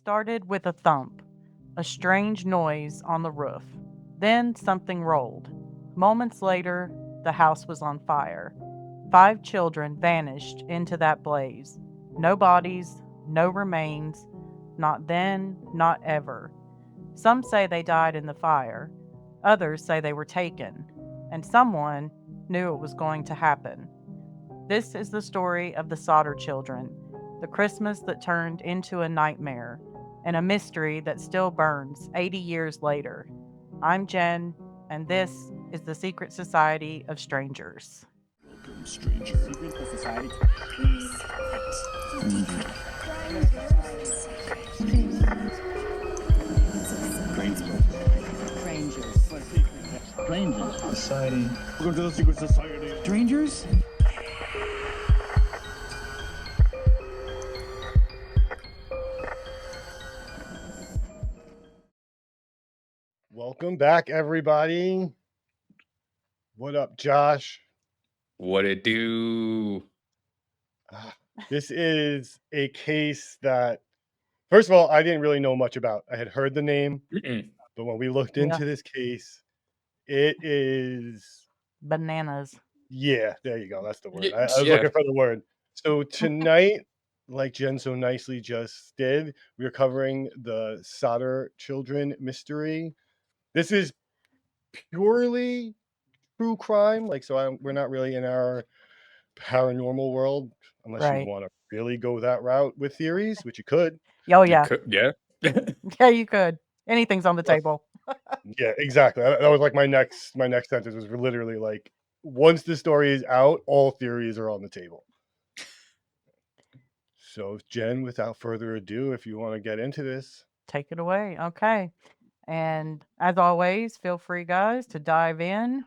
started with a thump, a strange noise on the roof. Then something rolled. Moments later, the house was on fire. 5 children vanished into that blaze. No bodies, no remains, not then, not ever. Some say they died in the fire. Others say they were taken. And someone knew it was going to happen. This is the story of the Sodder children, the Christmas that turned into a nightmare, and a mystery that still burns 80 years later. I'm Jen, and this is the Secret Society of Strangers. Welcome, stranger. Secret society. Strangers. Society. Welcome to the secret society. Strangers? Welcome back, everybody. What up, Josh? What it do? This is a case that, first of all, I didn't really know much about. I had heard the name, but when we looked into this case, it is... Bananas. Yeah, there you go. That's the word. Yeah, I was yeah. looking for the word. So tonight, like Jen so nicely just did, we're covering the Sodder children mystery. This is purely true crime. We're not really in our paranormal world unless Right. you want to really go that route with theories, which you could. Oh, You yeah. could- yeah. Yeah, you could. Anything's on the table. Yeah, exactly. That was like my next sentence was literally like, once the story is out, all theories are on the table. So, Jen, without further ado, if you want to get into this. Take it away. Okay. And as always, feel free, guys, to dive in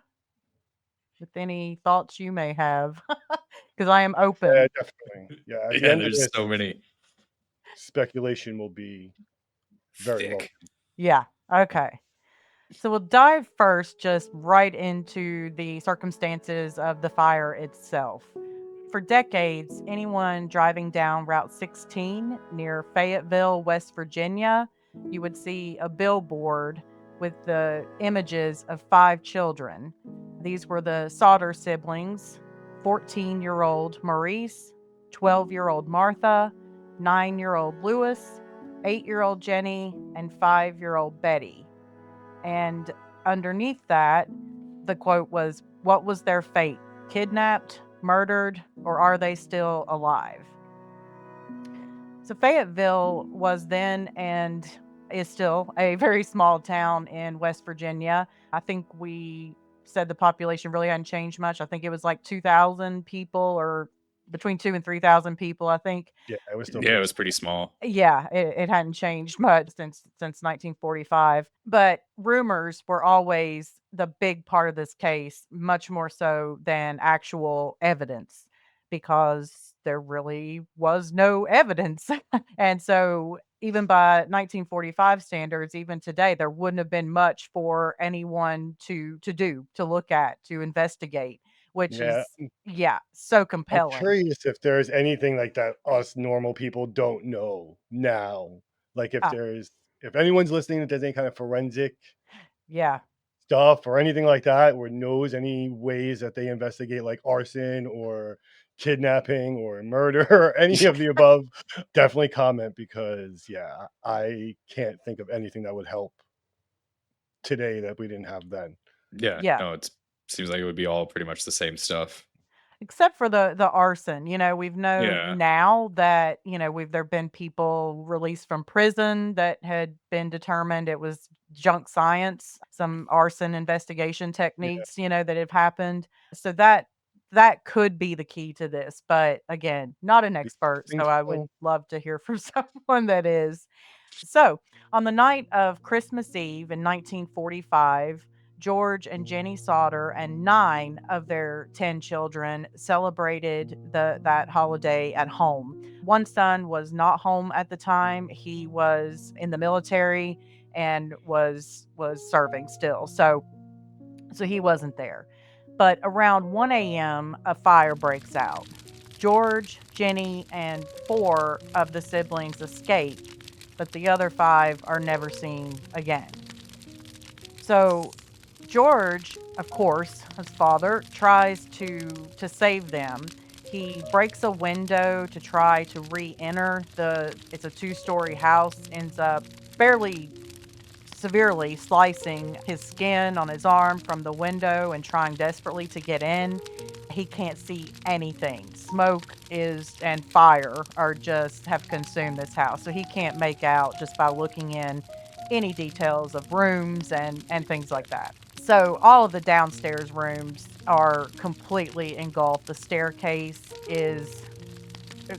with any thoughts you may have, because I am open. Yeah, definitely. Yeah, at the Yeah, end of there's this, so many. speculation will be very Thick. welcome. Yeah. Okay. So we'll dive first just right into the circumstances of the fire itself. For decades, anyone driving down Route 16 near Fayetteville, West Virginia, you would see a billboard with the images of 5 children. These were the Sodder siblings: 14-year-old Maurice, 12-year-old Martha, 9-year-old Lewis, 8-year-old Jenny, and 5-year-old Betty. And underneath that, the quote was, "What was their fate? Kidnapped, murdered, or are they still alive?" So Fayetteville was then and is still a very small town in West Virginia. I think we said the population really hadn't changed much. I think it was like 2,000 people, or between 2 and 3,000 people, I think. Yeah, it was still Yeah, it was pretty small. Yeah, it hadn't changed much since 1945. But rumors were always the big part of this case, much more so than actual evidence, because there really was no evidence. And so even by 1945 standards, even today, there wouldn't have been much for anyone to look at, to investigate, which Yeah. is so I'm compelling. curious if there's anything like that us normal people don't know now. Like Ah. if anyone's listening that does any kind of forensic Yeah. stuff or anything like that, or knows any ways that they investigate like arson or kidnapping or murder or any of the above, definitely comment, because I can't think of anything that would help today that we didn't have then. Yeah. Yeah. No, it seems like it would be all pretty much the same stuff. Except for the arson. We've known Yeah. now that, there've been people released from prison that had been determined it was junk science, some arson investigation techniques, that have happened. So that could be the key to this. But again, not an expert, think so I so? would love to hear from someone that is. So, on the night of Christmas Eve in 1945, George and Jenny Sodder and 9 of their 10 children celebrated that holiday at home. One son was not home at the time. He was in the military and was serving still. So he wasn't there. But around 1 a.m., a fire breaks out. George, Jenny, and 4 of the siblings escape, but the other 5 are never seen again. So George, of course, his father, tries to save them. He breaks a window to try to re-enter the it's a 2-story house, ends up fairly severely slicing his skin on his arm from the window and trying desperately to get in. He can't see anything. Smoke is and fire are just have consumed this house. So he can't make out just by looking in any details of rooms and things like that. So all of the downstairs rooms are completely engulfed. The staircase is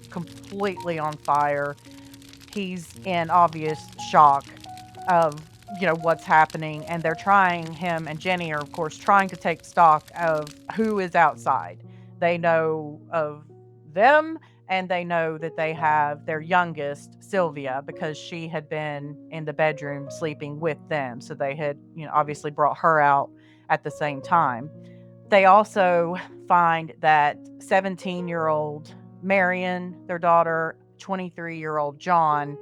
completely on fire. He's in obvious shock of what's happening, and they're trying him and Jenny are of course trying to take stock of who is outside. They know of them, and they know that they have their youngest, Sylvia, because she had been in the bedroom sleeping with them, so they had obviously brought her out at the same time. They also find that 17-year-old Marion, their daughter, 23-year-old John,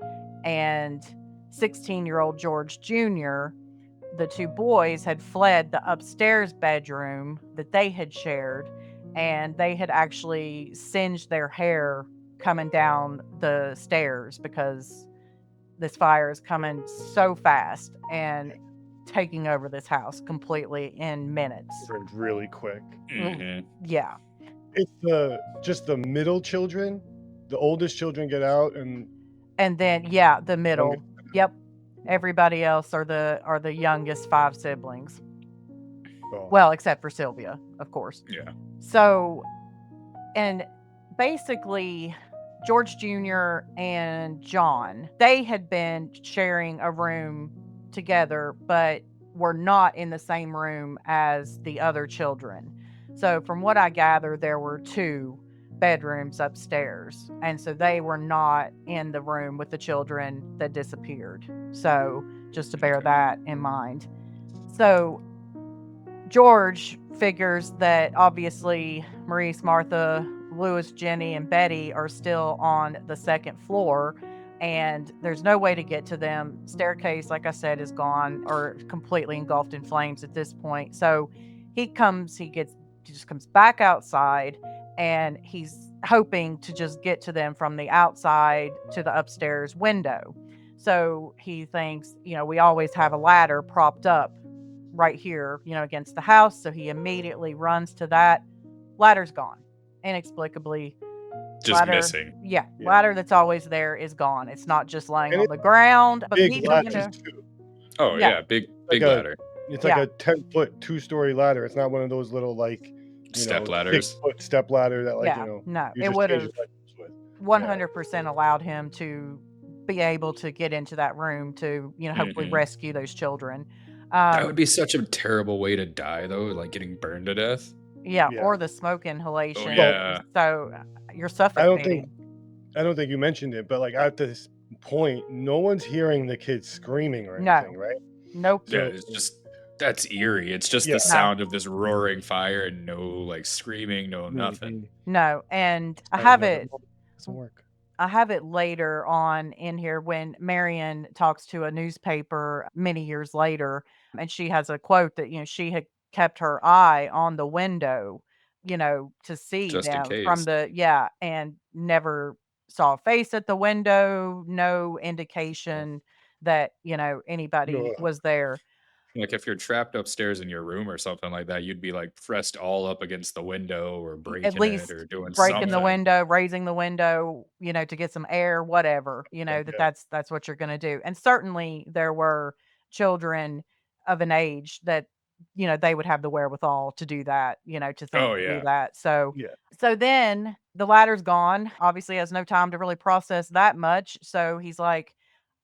and 16-year-old George Jr., the 2 boys had fled the upstairs bedroom that they had shared, and they had actually singed their hair coming down the stairs because this fire is coming so fast and taking over this house completely in minutes. Burned really quick. Mhm. Yeah. It's just the middle children. The oldest children get out, and And then, the middle. Yep. Everybody else are the youngest 5 siblings. oh, Well, except for Sylvia, of course. Yeah. So, and basically, George Jr. and John, they had been sharing a room together, but were not in the same room as the other children. So, from what I gather, there were 2 bedrooms upstairs. And so they were not in the room with the children that disappeared. So, just to bear Okay. that in mind. So, George figures that obviously Maurice, Martha, Louis, Jenny, and Betty are still on the second floor, and there's no way to get to them. Staircase, like I said, is gone or completely engulfed in flames at this point. So he just comes back outside, and he's hoping to just get to them from the outside to the upstairs window. So he thinks, we always have a ladder propped up right here, against the house. So he immediately runs to that. Ladder's gone. Inexplicably. Just Ladder. missing. Yeah. Yeah. Ladder that's always there is gone. It's not just laying And on the ground. But big he, latches too. Oh Yeah. yeah, big Like ladder. It's Yeah. like a 10-foot 2-story ladder. It's not one of those little Step ladders. 6-foot step ladder that Yeah. No, you it just would change have your legs with. 100% allowed him to be able to get into that room to, hopefully Mhm. rescue those children. That would be such a terrible way to die, though, like getting burned to death. Yeah, Yeah. or the smoke inhalation. Oh yeah. So you're I don't think suffocating. you mentioned it, but like at this point, no one's hearing the kids screaming or No. anything, right? Nope. Yeah, So it's just that's eerie. It's just Yeah. the sound of this roaring fire and no like screaming, no nothing. No. And I I have never it. know. It doesn't work. I have it later on in here when Marion talks to a newspaper many years later, and she has a quote that, she had kept her eye on the window, to see Just in them from case. and never saw a face at the window, no indication that, anybody Ugh. was there. Like if you're trapped upstairs in your room or something like that, you'd be like pressed all up against the window or At breaking it or least doing breaking the something. window, raising the window, to get some air, whatever, Yeah. that's what you're gonna do. And certainly there were children of an age that, they would have the wherewithal to do that, to think Oh to do yeah. that. So Yeah. then the ladder's gone. Obviously has no time to really process that much. So he's like,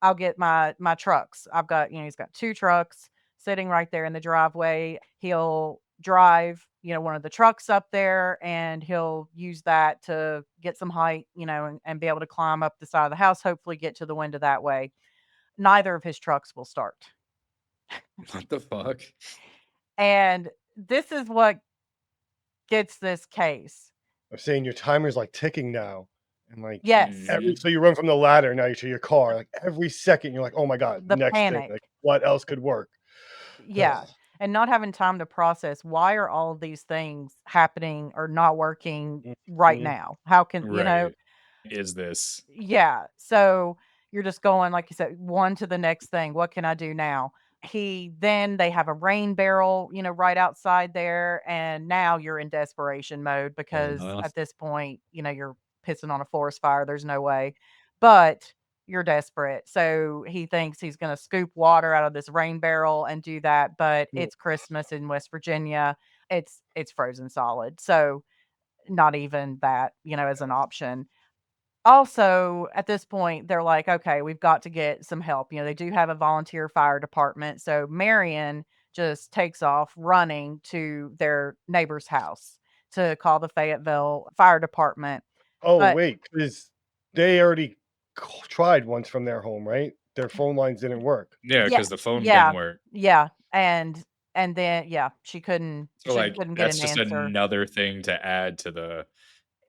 I'll get my trucks. I've got, he's got 2 trucks sitting right there in the driveway. He'll drive, one of the trucks up there, and he'll use that to get some height, and be able to climb up the side of the house, hopefully get to the window that way. Neither of his trucks will start. What the fuck? And this is what gets this case. I'm saying your timer's like ticking now. And like Yes. so you run from the ladder now to your car. Like every second, you're like, oh my god, The next thing. panic. Like what else could work? Yeah. And not having time to process why are all of these things happening or not working right Mhm. now? How can, Right. Is this? yeah. So you're just going, like you said, one to the next thing. What can I do now? They have a rain barrel, right outside there. And now you're in desperation mode because Uh-huh. at this point, you're pissing on a forest fire. There's no way. But you're desperate. So he thinks he's going to scoop water out of this rain barrel and do that. But Yeah. it's Christmas in West Virginia. It's frozen solid. So not even that, as an option. Also, at this point, they're like, okay, we've got to get some help. They do have a volunteer fire department. So Marion just takes off running to their neighbor's house to call the Fayetteville Fire Department. Oh But wait, because they already tried once from their home, right? Their phone lines didn't work. Yeah, yeah, because the phone didn't yeah, work. yeah. And then she couldn't So, like, get that's an just answer. another thing to add to the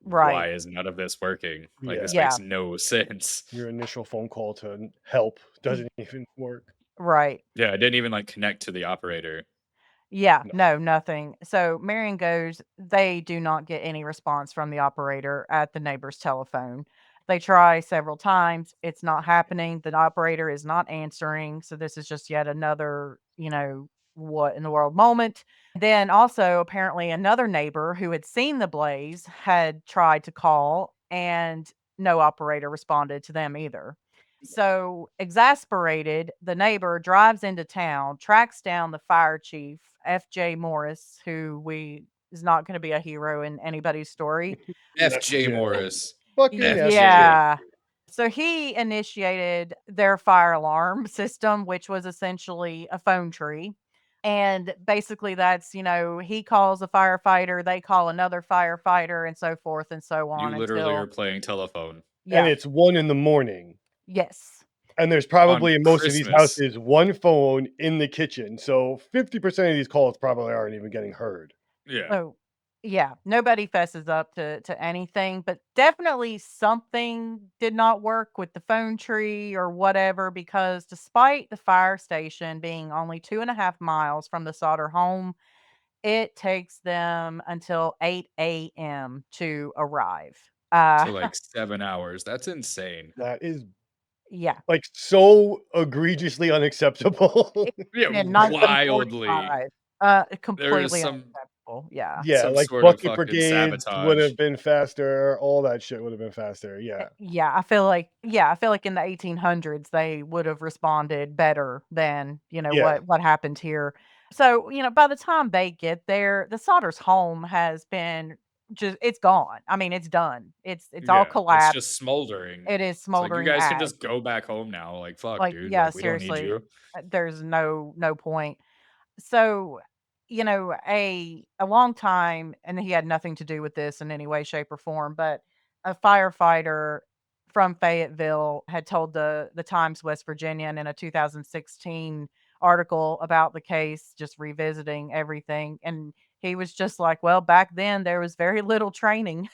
Right. why is none of this working? Like, Yeah. this Yeah. makes no sense. Your initial phone call to help doesn't even work. Right. Yeah, it didn't even, like, connect to the operator. Yeah, No. no, nothing. So Marion goes, they do not get any response from the operator at the neighbor's telephone. They try several times. It's not happening. The operator is not answering. So this is just yet another, what in the world moment. Then also, apparently, another neighbor who had seen the blaze had tried to call, and no operator responded to them either. So, exasperated, the neighbor drives into town, tracks down the fire chief, F.J. Morris, who we is not going to be a hero in anybody's story. FJ Yeah. Morris. Fucking FJ. Yeah. So he initiated their fire alarm system, which was essentially a phone tree. And basically, that's, he calls a firefighter, they call another firefighter, and so forth and so You on literally are until, playing telephone And yeah, it's 1 in the morning. yes, And there's on probably in most of these Christmas. houses one phone in the kitchen. So 50% of these calls probably aren't even getting heard. Yeah. oh, yeah, nobody fesses up to anything, but definitely something did not work with the phone tree or whatever, because despite the fire station being only 2.5 miles from the Sodder home, it takes them until 8 a.m. to arrive. So, like, 7 hours. That's insane. That is Yeah. like so egregiously unacceptable. Yeah, And wildly. 1945, There is completely some unacceptable, yeah. Yeah, some like sort of bucket fucking brigades would sabotage. have been faster. All that shit would have been faster. Yeah. Yeah, I feel like in the 1800s, they would have responded better than, Yeah. what happened here. So, by the time they get there, the Sodders' home has been it's gone. I mean, it's done. It's all Yeah, it's collapsed. just smoldering. It is It's like, "You smoldering guys can ash. just go back home now." Like, "Fuck, Like, dude, yeah, like, we don't need seriously, you." there's no point. So, a long time, and he had nothing to do with this in any way, shape, or form, but a firefighter from Fayetteville had told the Times West Virginian in a 2016 article about the case, just revisiting everything, and he was just like, "Well, back then there was very little training."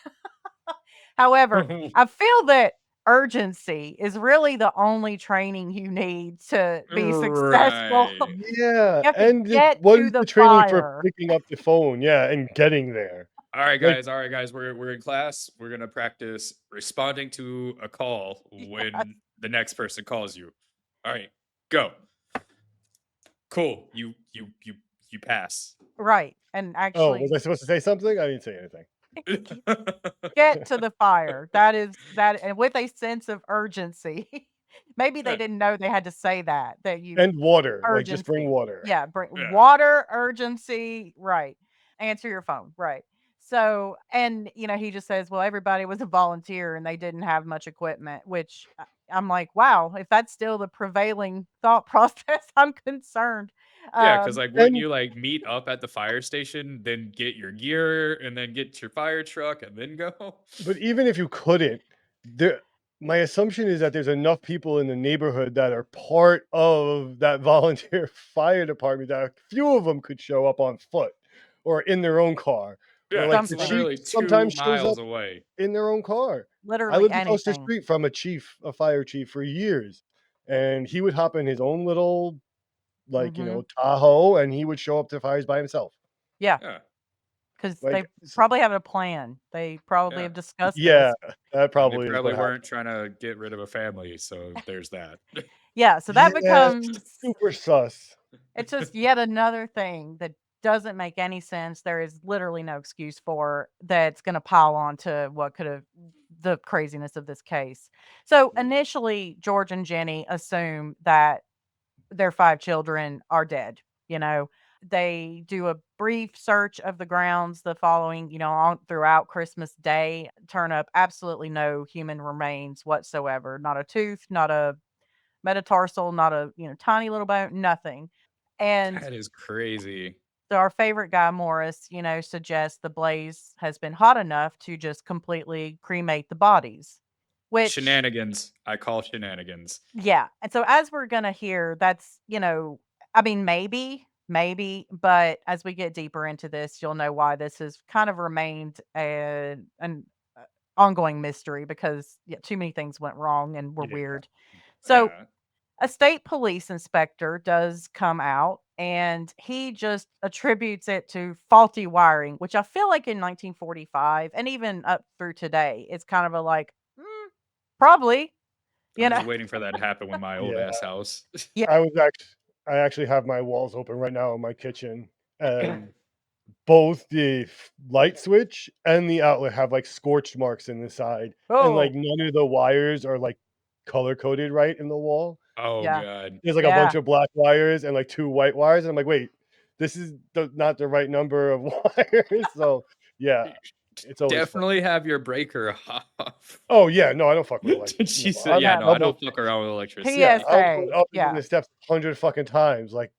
However, I feel that urgency is really the only training you need to be successful. Right. Yeah, You have to and it get what to is the the training for fire. picking up the phone? Yeah, and getting there. Like, All right, guys, we're in class. We're gonna practice responding to a call Yes, when the next person calls you. All right, go. Cool. You pass. right, and oh, was actually I supposed to say something? I didn't say anything. get to the fire. That is that, and with a sense of urgency. Maybe they Yeah, didn't know they had to say that you And water, like just bring urgency. water. Yeah, bring yeah. water, urgency, right. Answer your phone, right. So, and, he just says, "Well, everybody was a volunteer and they didn't have much equipment," which I'm like, "Wow, if that's still the prevailing thought process, I'm concerned." Yeah, because Um, like, wouldn't And you, like, meet up at the fire station, then get your gear, and then get your fire truck, and then go? but even if you couldn't, there my assumption is that there's enough people in the neighborhood that are part of that volunteer fire department that a few of them could show up on foot or in their own car Yeah, like it's the something, chief literally 2 sometimes shows miles up away. in their own car. I literally lived across the anything. street from a fire chief for years, and he would hop in his own little, like, Hmm. Tahoe, and he would show up to fires by himself. Yeah, Yeah, because Like, they probably have a plan. They probably yeah. have discussed yeah, this. that And they probably is probably what weren't happened. trying to get rid of a family, so there's that. Yeah, so that Yeah, becomes super sus. it's just yet another thing that doesn't make any sense. There is literally no excuse for that's going to pile on to what could have the craziness of this case. So initially, George and Jenny assume that their 5 children are dead, you know. They do a brief search of the grounds the following, on throughout Christmas Day, turn up absolutely no human remains whatsoever. Not a tooth, not a metatarsal, not a, tiny little bone, nothing. And That is crazy. so our favorite guy, Morris, suggests the blaze has been hot enough to just completely cremate the bodies, which Shenanigans. I call shenanigans. yeah. And so as we're gonna hear, that's, I mean, maybe, but as we get deeper into this, you'll know why this has kind of remained an ongoing mystery because too many things went wrong and were Yeah. weird. So Yeah. a state police inspector does come out and he just attributes it to faulty wiring, which I feel like in 1945 and even up through today, it's kind of a like, probably, I you know, was waiting for that to happen with my old Yeah. ass house. yeah. I actually have my walls open right now in my kitchen, and both the light switch and the outlet have, like, scorched marks in the side, and, like, Oh, none of the wires are, like, color coded right in the wall. Oh yeah. god. There's, like, a bunch Yeah. of black wires and, like, 2 white wires, and I'm like, "Wait, this is not the right number of wires." So, yeah, it's always fun. Definitely have your breaker off. Oh, yeah, no, I don't fuck with She said, I'm yeah, Yeah. no, I double don't fuck around with yeah, electricity. I'll go PSA. up and down Yeah. the steps 100 fucking times, like,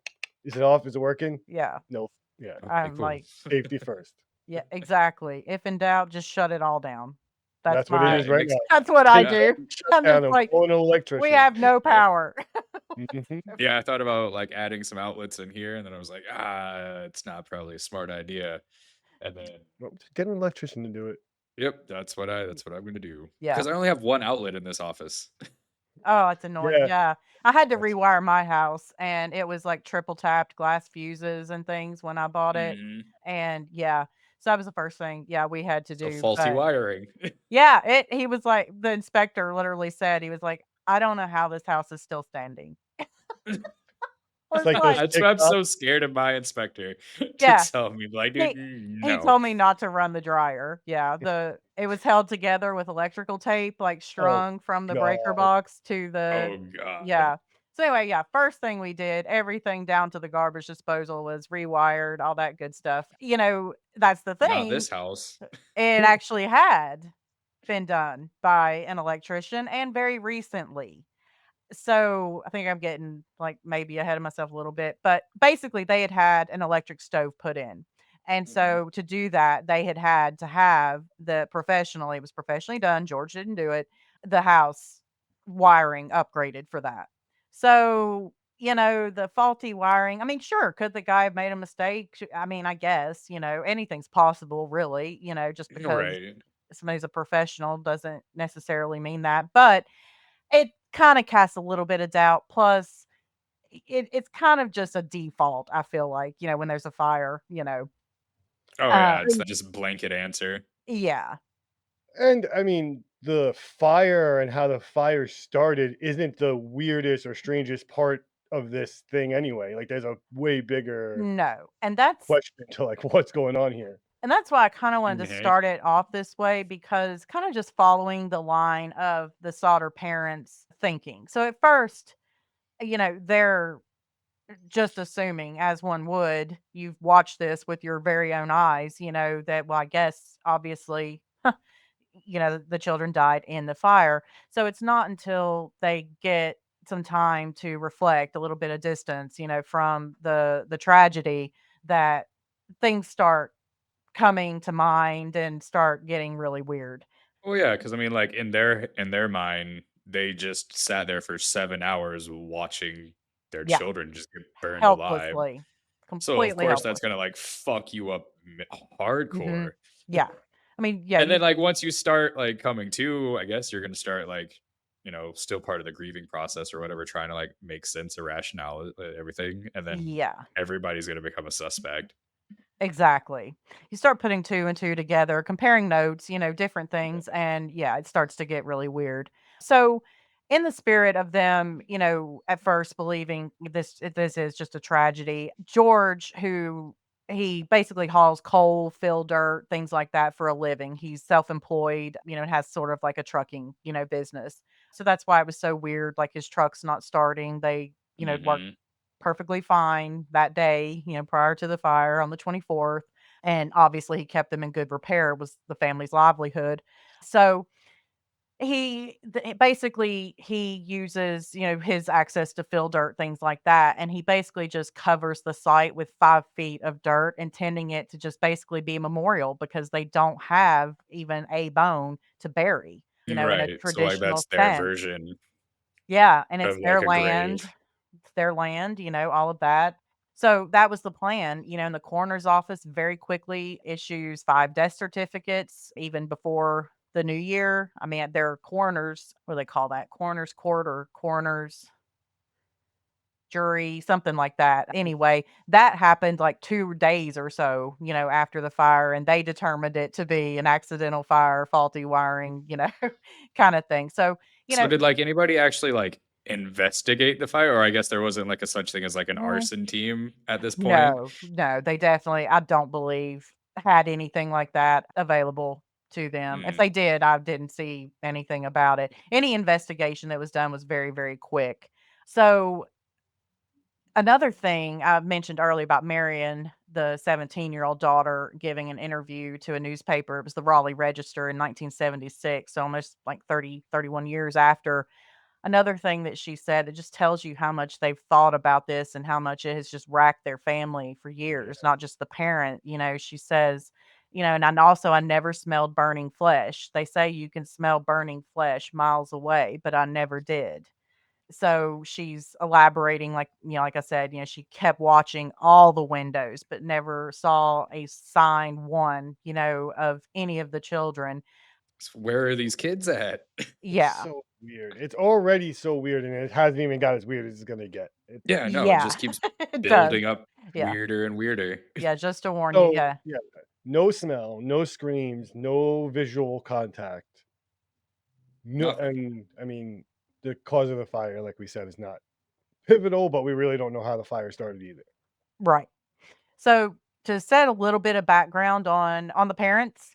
"Is it off? Is it working?" Yeah. No. Yeah, Okay, I'm cool. like, safety first. yeah, exactly. If in doubt, just shut it all down. That's That's what it my Yeah, is it right makes now. that's what I Take yeah. do. every shut I'm down just and like, call an we electrician. have no Yep. power. Mhm. Yeah, I thought about, like, adding some outlets in here, and then I was like, it's not probably a smart idea." And then Well, get an electrician to do it. yep, that's what I'm gonna do. Yeah. Because I only have 1 outlet in this office. Oh, it's annoying. Yeah, Yeah. I had to that's rewire my house and it was like triple tapped glass fuses and things when I bought it. Mhm. And yeah, so that was the first thing, yeah, we had to So do. faulty But wiring. yeah, he was like, the inspector literally said, he was like, I don't know how this house is still standing. I it's was like those like, That's why I'm TikTok so scared of my inspector to yeah. tell me, like, "Dude, He he no." told me not to run the dryer. Yeah, it was held together with electrical tape, like, oh strung from the breaker god. box to the Oh god. yeah. So, anyway, yeah, first thing we did, everything down to the garbage disposal was rewired, all that good stuff. That's the Not thing, this house. it actually had been done by an electrician and very recently. So I think I'm getting like maybe ahead of myself a little bit, but basically they had had an electric stove put in. And Mhm. so to do that, they had had to have it was professionally done. George didn't do it. The house wiring upgraded for that. So, the faulty wiring, I mean, sure, could the guy have made a mistake? I mean, I guess, anything's possible, really, just because Right. somebody's a professional doesn't necessarily mean that. But it kinda casts a little bit of doubt, plus it's kind of just a default, I feel like, when there's a fire. Oh, Uh yeah, it's not just blanket answer. yeah. And I mean, the fire and how the fire started isn't the weirdest or strangest part of this thing anyway. Like, there's a way bigger No, and that's question to, like, what's going on here. and that's why I kinda wanted to Mhm. start it off this way because kinda just following the line of the Sodder parents' thinking. So at first, they're just assuming, as one would, you've watched this with your very own eyes, that, well, I guess, obviously the children died in the fire. So it's not until they get some time to reflect, a little bit of distance, from the tragedy that things start coming to mind and start getting really weird. Well, yeah, because I mean, like, in their mind, they just sat there for 7 hours watching their Yeah, children just get burned alive. helplessly, So, of completely course, that's helpless. gonna, like, fuck you up Mhm. hardcore. Yeah. I mean, yeah, And you then, like, once you start, like, coming to, I guess you're gonna start, like, still part of the grieving process or whatever, trying to, like, make sense or rationale, everything, and then yeah. everybody's gonna become a suspect. Exactly. You start putting 2 and 2 together, comparing notes, different things, and yeah, it starts to get really weird. So, in the spirit of them, at first believing this is just a tragedy, George, who he basically hauls coal, fill dirt, things like that for a living. He's self-employed, and has sort of like a trucking, business. So that's why it was so weird. Like his truck's not starting. They, work Mhm. perfectly fine that day, prior to the fire on the 24th. And obviously he kept them in good repair, was the family's livelihood. So basically he uses, his access to fill dirt, things like that. And he basically just covers the site with 5 feet of dirt, intending it to just basically be a memorial because they don't have even a bone to bury, in a Right, so, like, traditional that's their sense. version Yeah, and of, it's like, their a land. grave. It's their land, all of that. So that was the plan, and the coroner's office very quickly issues 5 death certificates even before the new year. I mean, they're coroners, what do they call that? Coroner's court or coroner's jury, something like that. Anyway, that happened like 2 days or so, after the fire, and they determined it to be an accidental fire, faulty wiring, kind of thing. So, you So know, did, like, anybody actually, like, investigate the fire? Or I guess there wasn't, like, a such thing as, like, an mm, arson team at this point? no, no, they definitely, I don't believe, had anything like that available to them. If Hmm. they did, I didn't see anything about it. Any investigation that was done was very, very quick. So, another thing I mentioned earlier about Marion, the 17-year-old daughter, giving an interview to a newspaper. It was the Raleigh Register in 1976, so almost like 30, 31 years after. Another thing that she said, it just tells you how much they've thought about this and how much it has just racked their family for years, Yeah. not just the parent. She says, and I never smelled burning flesh. They say you can smell burning flesh miles away, but I never did. So she's elaborating, like, like I said, she kept watching all the windows, but never saw a sign, one, of any of the children. So where are these kids at? It's Yeah. so weird. It's already so weird, and it hasn't even got as weird as it's gonna get. Yeah, no, it Yeah. just keeps It does. building up Yeah. weirder and weirder. Yeah, just to warn you, So, yeah. yeah, no smell, no screams, no visual contact. No, Nothing. and I mean, the cause of the fire, like we said, is not pivotal, but we really don't know how the fire started either. Right. So, to set a little bit of background on the parents,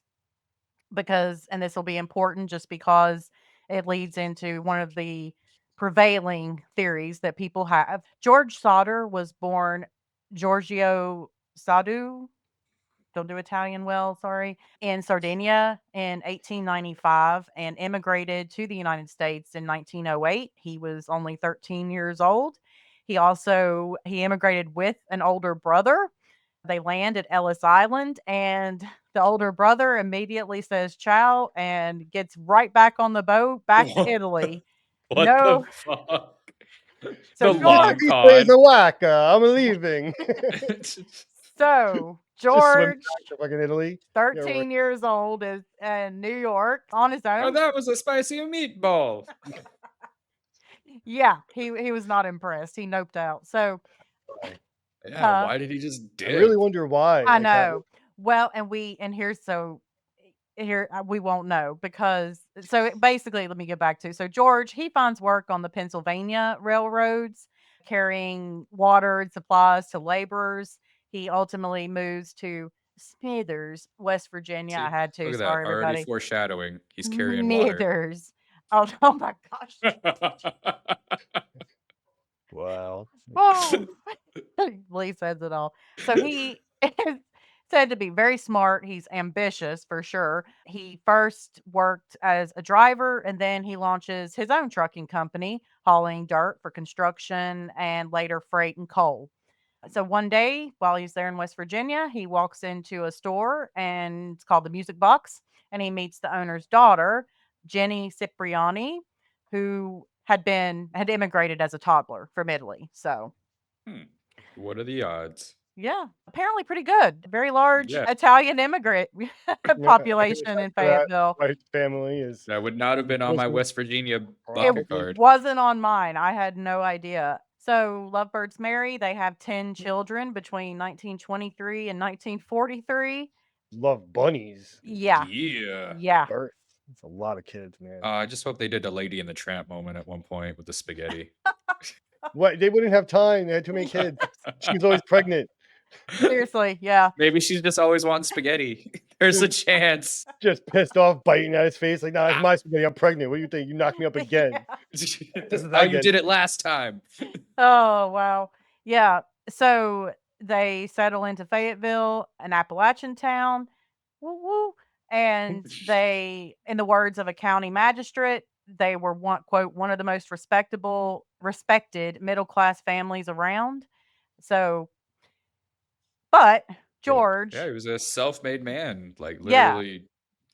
because and this will be important just because it leads into one of the prevailing theories that people have. George Sodder was born Giorgio Sadu, don't do Italian well, sorry, in Sardinia in 1895 and immigrated to the United States in 1908. He was only 13 years old. He immigrated with an older brother. They land at Ellis Island, and the older brother immediately says ciao and gets right back on the boat back to Italy. What the No, fuck? so The "My George long visa is con. a whack. I'm leaving." so Just swim George, back to fucking Italy. Yeah, right. 13 years old, is in New York on his Oh, own. that was a spicy meatball. Yeah, he was not impressed. He noped out. So, Why? Yeah, uh, why did he just I really dip? wonder why. I Like, know. Well, and here's so here we won't know because basically, let me get back to, so George, he finds work on the Pennsylvania railroads carrying water and supplies to laborers. He ultimately moves to Smithers, West Virginia. I See, had to, look at that. sorry Already everybody. foreshadowing. He's carrying water. Smithers. Oh, oh my gosh. wow. Oh. Lee says it all. So he is said to be very smart. He's ambitious for sure. He first worked as a driver and then he launches his own trucking company, hauling dirt for construction and later freight and coal. So one day while he's there in West Virginia, he walks into a store and it's called the Music Box, and he meets the owner's daughter, Jenny Cipriani, who had immigrated as a toddler from Italy. So Hmm. What are the odds? Yeah, apparently pretty good. Very large Yeah, Italian immigrant population in That Fayetteville. my family is that would not have been on my Christmas West Virginia It bucket broccoli. card. wasn't on mine. I had no idea. So lovebirds marry. They have 10 children between 1923 and 1943. Love bunnies. Yeah, Yeah. yeah. Birth. It's a lot of kids, man. I just hope they did the Lady in the Tramp moment at one point with the spaghetti. What? They wouldn't have time. They had too many kids. She was always pregnant. Seriously, yeah. Maybe she's just always wanting spaghetti. There's a chance. Just pissed off, biting at his face. Like, nah, it's my spaghetti. I'm pregnant. What do you think? You knocked me up again. Yeah. This This is is how you again. did it last time. Oh, wow. Yeah. So they settle into Fayetteville, an Appalachian town. Woo woo. And they, in the words of a county magistrate, they were one quote, one of the most respected middle class families around. So, but Yeah, George, he was a self-made man. Like yeah, literally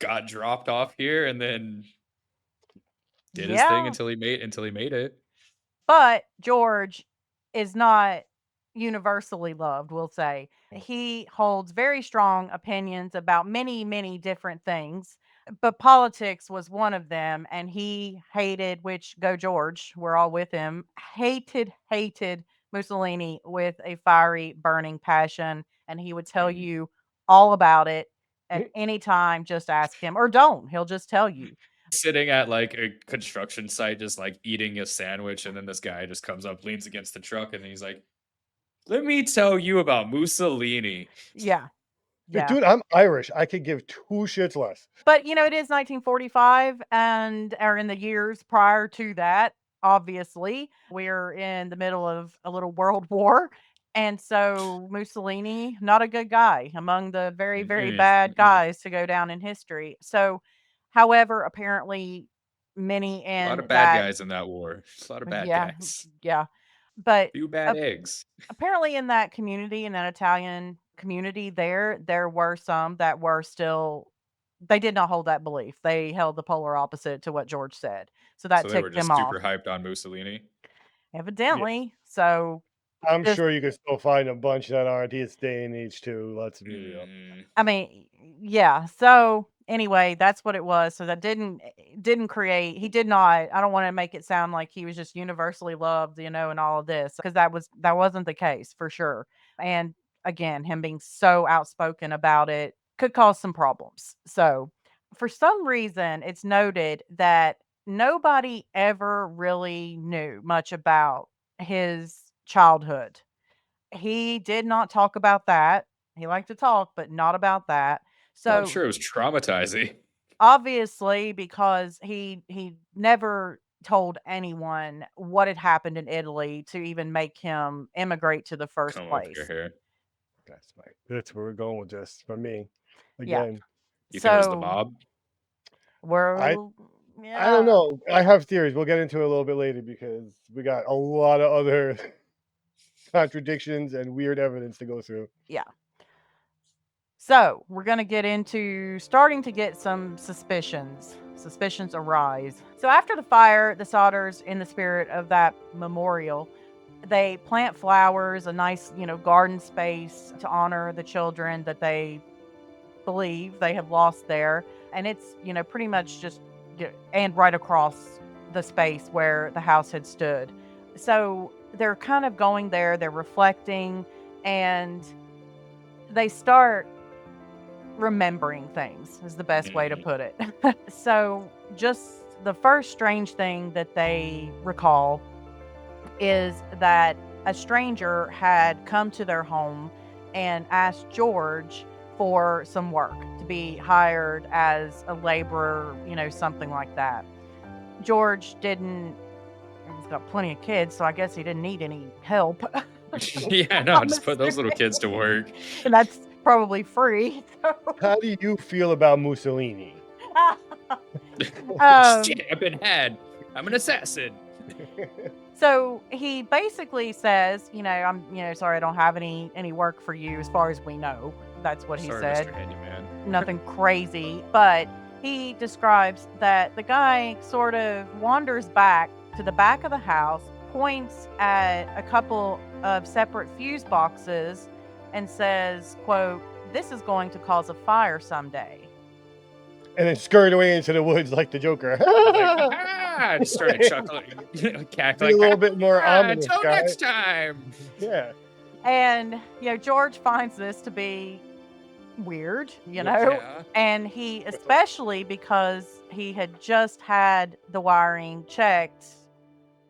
got dropped off here and then did his thing yeah, until he made it. but George is not universally loved, we'll say. He holds very strong opinions about many, many different things, but politics was one of them. And he hated, which go George, we're all with him, hated Mussolini with a fiery, burning passion. And he would tell Mhm. you all about it at any time. Just ask him, or don't. He'll just tell you. Sitting at like a construction site, just like eating a sandwich, and then this guy just comes up, leans against the truck, and he's like, "Let me tell you about Mussolini." Yeah. Yeah. Dude, I'm Irish. I could give two shits less. But, it is 1945 and or in the years prior to that, obviously. We're in the middle of a little world war. And so Mussolini, not a good guy, among the very, very Mm-mm, bad mm-mm. guys to go down in history. So, however, apparently many A lot in of bad that, guys in that war. A lot of bad yeah, guys. yeah. But Few bad eggs. apparently in that community, in that Italian community there were some that were still they did not hold that belief. They held the polar opposite to what George said. So that So they were ticked them just off, super hyped on Mussolini. Yeah. evidently. So I'm just sure you could still find a bunch that aren't this day and age too. Let's be real. Mm. I mean, yeah. So anyway, that's what it was. So that didn't create. He did not. I don't want to make it sound like he was just universally loved, and all of this, because that wasn't the case for sure. And again, him being so outspoken about it could cause some problems. So for some reason, it's noted that nobody ever really knew much about his childhood. He did not talk about that. He liked to talk, but not about that. Well, I'm So, sure it was traumatizing. obviously, because he never told anyone what had happened in Italy to even make him immigrate to the first Come up place. here. That's where we're going with this for me. Yeah. Again, You think it was the So, mob? we're I yeah. don't know. I have theories. We'll get into it a little bit later because we got a lot of other contradictions and weird evidence to go through. Yeah. So, we're going to get into starting to get some suspicions. Suspicions arise. So, after the fire, the Sodders, in the spirit of that memorial, they plant flowers, a nice, garden space to honor the children that they believe they have lost there. And it's, pretty much just, and right across the space where the house had stood. So, they're kind of going there, they're reflecting, and they start remembering things is the best way to Mhm. put it. So, just the first strange thing that they recall is that a stranger had come to their home and asked George for some work to be hired as a laborer, something like that. George didn't, he's got plenty of kids, so I guess he didn't need any help. Yeah, no, I'm just put those little assuming. kids to work. And that's probably free. How do you feel about Mussolini? Shit, I've been had. I'm an assassin. So he basically says, I'm, sorry, I don't have any work for you as far as we know. That's what he Sorry, said. Mr. Handyman. Nothing crazy, but he describes that the guy sort of wanders back to the back of the house, points at a couple of separate fuse boxes, and says, quote, "This is going to cause a fire someday." And then scurried away into the woods like the Joker. Like, ah! Just started chuckling, Be cackling. a little bit more "Ah, ominous, until guy. next time. Yeah. And, George finds this to be weird, Yeah. and he, especially because he had just had the wiring checked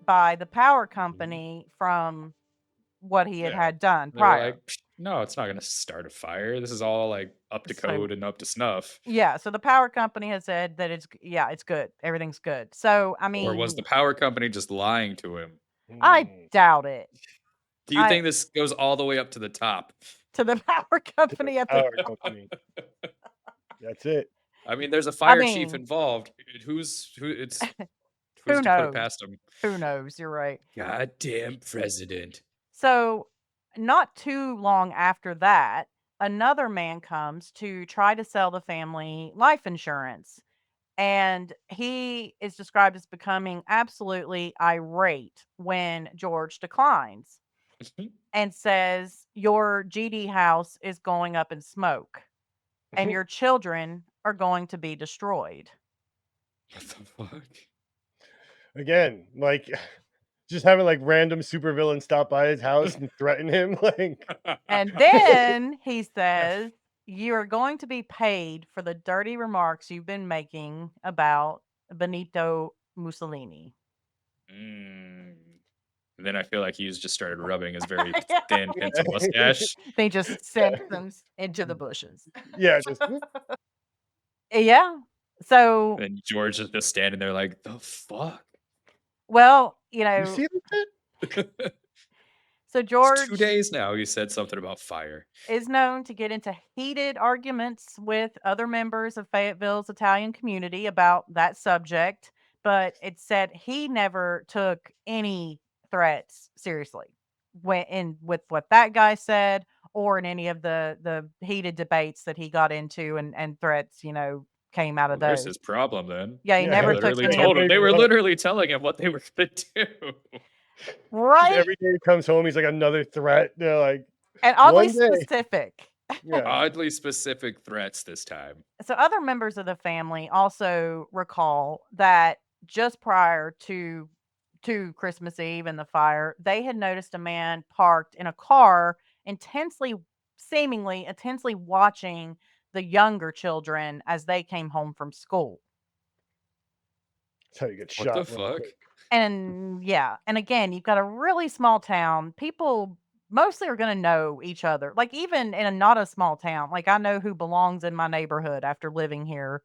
by the power company from what he Yeah. had done They were prior. like, no, it's not gonna start a fire. This is all like up to So- code and up to snuff. Yeah, so the power company has said that it's good. Everything's good. So, I mean, Or was the power company just lying to him? I Mm. doubt it. Do you I- think this goes all the way up to the top? To the power company at the Power company. That's it. I mean, there's a fire chief mean- involved. Who's Who to put knows? it past him? Who knows? You're right. Goddamn president. So, not too long after that, another man comes to try to sell the family life insurance. And he is described as becoming absolutely irate when George declines and says, "Your GD house is going up in smoke and your children are going to be destroyed." What the fuck? Again, like just having like random supervillains stop by his house and threaten him. Like, And then he says, "You are going to be paid for the dirty remarks you've been making about Benito Mussolini." Mm. And then I feel like he's just started rubbing his very Yeah. thin pencil mustache. They just sent them into the bushes. yeah, just Yeah. So, And George is just standing there like, the fuck? well, you see this shit? so It's George 2 days now. He said something about fire. is known to get into heated arguments with other members of Fayetteville's Italian community about that subject, but it's said he never took any threats seriously with what that guy said or in any of the heated debates that he got into and threats, came out Well, of there's those. his problem then. Yeah, he Yeah, never They took literally any told of him. They were Well- literally telling him what they were gonna do. right Every day he comes home, he's like another threat. They're like, and oddly one day. specific. yeah, Oddly specific threats this time. So other members of the family also recall that just prior to Christmas Eve and the fire, they had noticed a man parked in a car seemingly intensely watching the younger children as they came home from school. that's how you get What shot. the real fuck? quick. And yeah, and again, you've got a really small town. People mostly are going to know each other. Like even in not a small town, like I know who belongs in my neighborhood after living here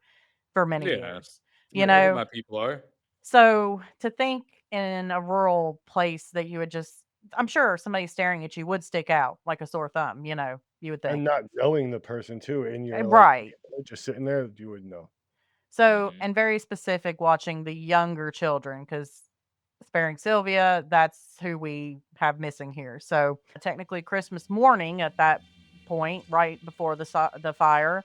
for many Yeah. years. I You know who know, my people are. so to think in a rural place that you would just, I'm sure somebody staring at you would stick out like a sore thumb, you would And think. not knowing the person too, and you're like, Right. just sitting there, you wouldn't know. So, Mhm. and very specific watching the younger children because sparing Sylvia, that's who we have missing here. So, technically, Christmas morning at that point, right before the fire,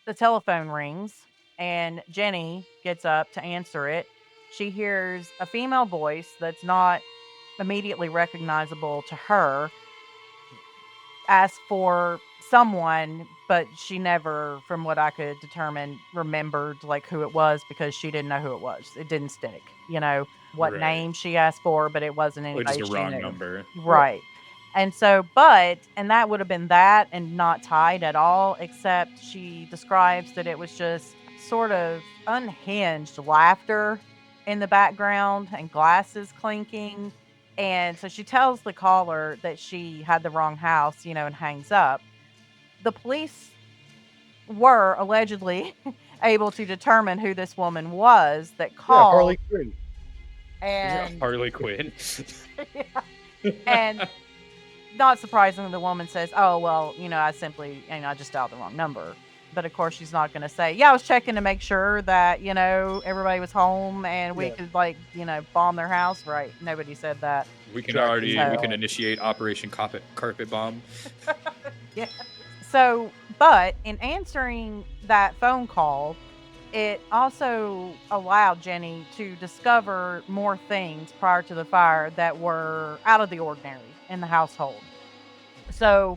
the telephone rings and Jenny gets up to answer it. She hears a female voice that's not immediately recognizable to her ask for someone, but she never, from what I could determine, remembered like who it was because she didn't know who it was. It didn't stick, what Right. name she asked for, but it wasn't Or anybody just a she wrong knew. number. Right. And so, and that would have been that and not tied at all, except she describes that it was just sort of unhinged laughter in the background and glasses clinking. And so she tells the caller that she had the wrong house, and hangs up. The police were allegedly able to determine who this woman was that Yeah, called. Harley Quinn. And Harley Quinn. and not surprisingly, the woman says, "Oh, well, I just dialed the wrong number." But of course, she's not going to say, "Yeah, I was checking to make sure that, everybody was home and we Yeah. could, bomb their house." Right. Nobody said that. We can Tracking we can down. initiate Operation Carpet Bomb. Yeah. So, but in answering that phone call, it also allowed Jenny to discover more things prior to the fire that were out of the ordinary in the household. So,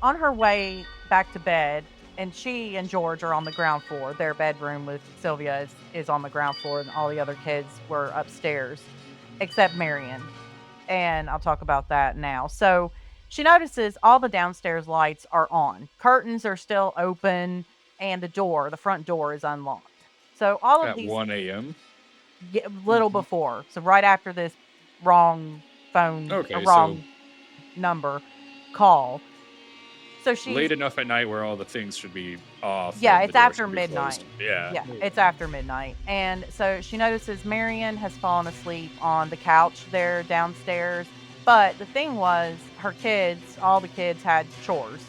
on her way back to bed, and she and George are on the ground floor. Their bedroom with Sylvia is on the ground floor, and all the other kids were upstairs, except Marion. And I'll talk about that now. So she notices all the downstairs lights are on, curtains are still open, and the front door is unlocked. So all of At these 1 a.m. little before, so right after this wrong Okay, so wrong number call. So she's late enough at night where all the things should be off yeah, and the it's door after should be closed. midnight. Yeah. Yeah, it's after midnight. And so she notices Marion has fallen asleep on the couch there downstairs. But the thing was, her kids, all the kids had chores,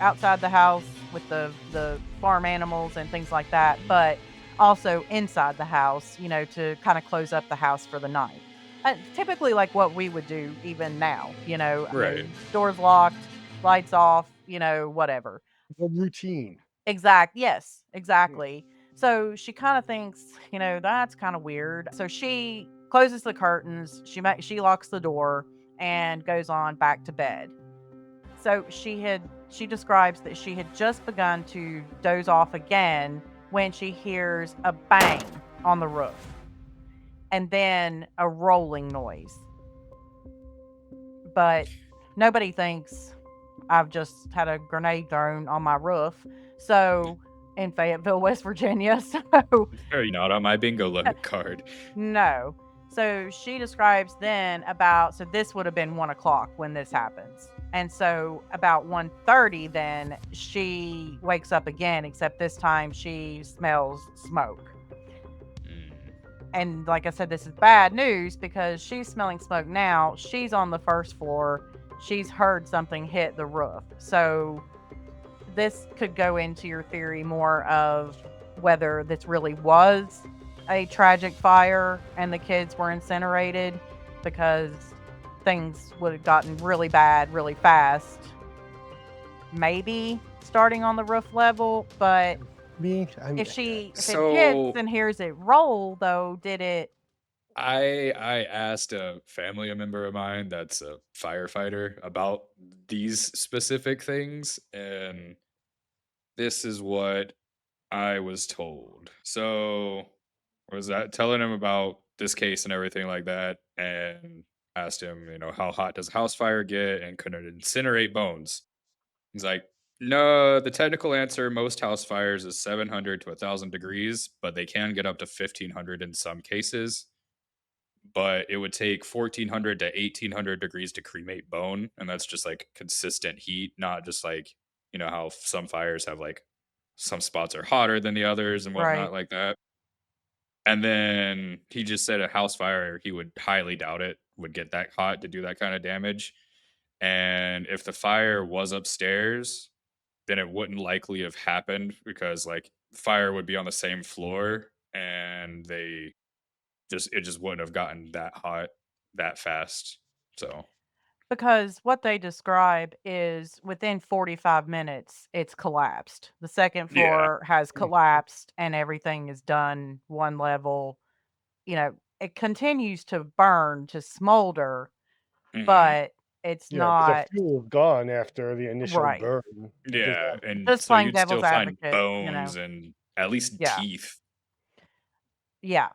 outside the house with the farm animals and things like that, but also inside the house, to kind of close up the house for the night. Typically like what we would do even now, I Right. mean, doors locked, lights off, whatever. A routine. Yes, exactly. So she kind of thinks, that's kind of weird. So she closes the curtains, she locks the door and goes on back to bed. So she describes that she had just begun to doze off again when she hears a bang on the roof and then a rolling noise. But nobody thinks I've just had a grenade thrown on my roof. So in Fayetteville, West Virginia. So Are you not on my bingo card? no. So she describes then so this would have been 1 o'clock when this happens. And so about 1:30, then she wakes up again, except this time she smells smoke. And like I said, this is bad news because she's smelling smoke now. She's on the first floor. She's heard something hit the roof. So this could go into your theory more of whether this really was a tragic fire and the kids were incinerated, because things would have gotten really bad really fast. Maybe starting on the roof level, but if it hits and hears it roll, though, did it? I asked a family member of mine that's a firefighter about these specific things, and this is what I was told. So I was telling him about this case and everything like that, and asked him, how hot does a house fire get, and could it incinerate bones? He's like, no, the technical answer, most house fires is 700 to 1,000 degrees, but they can get up to 1,500 in some cases. But it would take 1,400 to 1,800 degrees to cremate bone. And that's just like consistent heat, not just like, how some fires have like some spots are hotter than the others and Right. whatnot like that. And then he just said a house fire, he would highly doubt it would get that hot to do that kind of damage. And if the fire was upstairs, then it wouldn't likely have happened because like fire would be on the same floor and it just wouldn't have gotten that hot that fast. So Because what they describe is within 45 minutes, it's collapsed. The second yeah. floor has collapsed and everything is done one level. It continues to burn, to smolder, Hmm. but it's Yeah, because the not fuel is gone after the initial right. burn. Yeah. And Just so playing you'd devil's still find advocate, bones and at least Yeah. teeth. Yeah.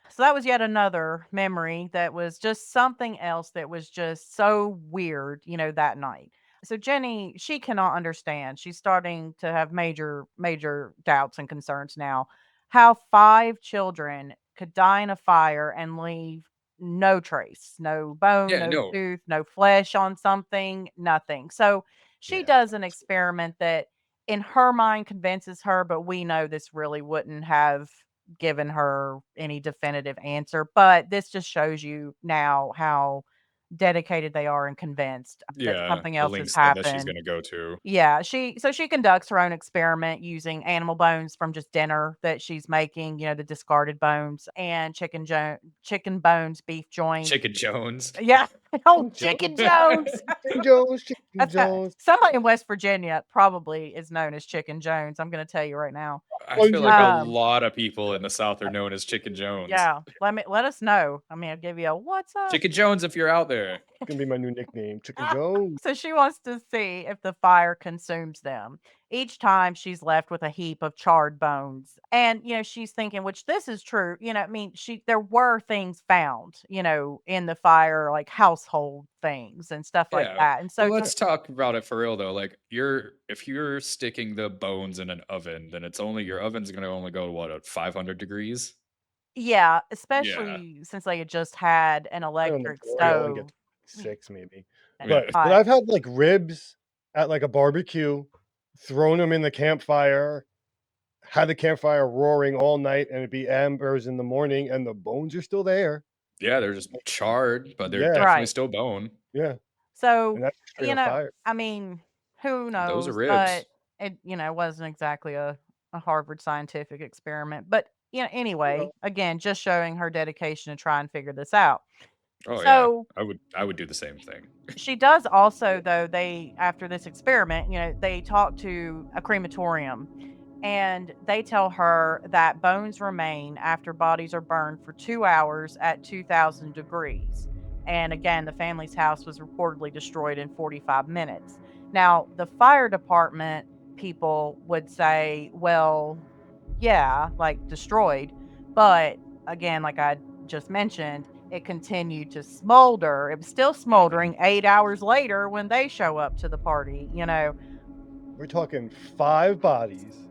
So that was yet another memory that was just something else that was just so weird, that night. So Jenny, she cannot understand. She's starting to have major, major doubts and concerns now. How 5 children could die in a fire and leave no trace, no bone, Yeah, no no. tooth, no flesh on something, nothing. So she Yeah. does an experiment that in her mind convinces her, but we know this really wouldn't have given her any definitive answer. But this just shows you now how dedicated they are and convinced that Yeah. something The else has links that she's happened. gonna go to. Yeah, she conducts her own experiment using animal bones from just dinner that she's making, the discarded bones, and chicken bones, beef joints. Chicken Jones. Yeah, oh, Chicken Chicken Jones. Jones. Chicken Jones, Chicken That's got Jones. somebody in West Virginia probably is known as Chicken Jones. I'm going to tell you right now. I feel like a 100%. lot of people in the South are known as Chicken Jones. Yeah, let us know. I mean, I'll give you a what's up. Chicken Jones, if you're out there. Gonna be my new nickname, Chicken Joe. So she wants to see if the fire consumes them. Each time she's left with a heap of charred bones. And, she's thinking, which this is true, I mean, there were things found, in the fire, like household things and stuff like Yeah. that. And Well, so, let's talk about it for real though. Like if you're sticking the bones in an oven, then your oven's gonna only go what, at 500 degrees? yeah, Yeah. especially since they had just had an I don't know, electric majority only get stove. 6 maybe. And Yeah. But I've had, like, ribs at, like, a barbecue, thrown them in the campfire, had the campfire roaring all night, and it'd be embers in the morning, and the bones are still there. Yeah, they're just charred, but they're Yeah, definitely Right. still bone. yeah, So, and that's straight up fire. I mean, who And those are knows? ribs. But it, wasn't exactly a Harvard scientific experiment. But, anyway, Well, again, just showing her dedication to try and figure this out. Oh yeah. So I would do the same thing. she does also, though, after this experiment, they talk to a crematorium and they tell her that bones remain after bodies are burned for 2 hours at 2000 degrees. And again, the family's house was reportedly destroyed in 45 minutes. Now, the fire department people would say, well, yeah, like destroyed. But again, like I just mentioned, it continued to smolder. It was still Mhm. smoldering 8 hours later when they show up to the party, we're talking 5 bodies,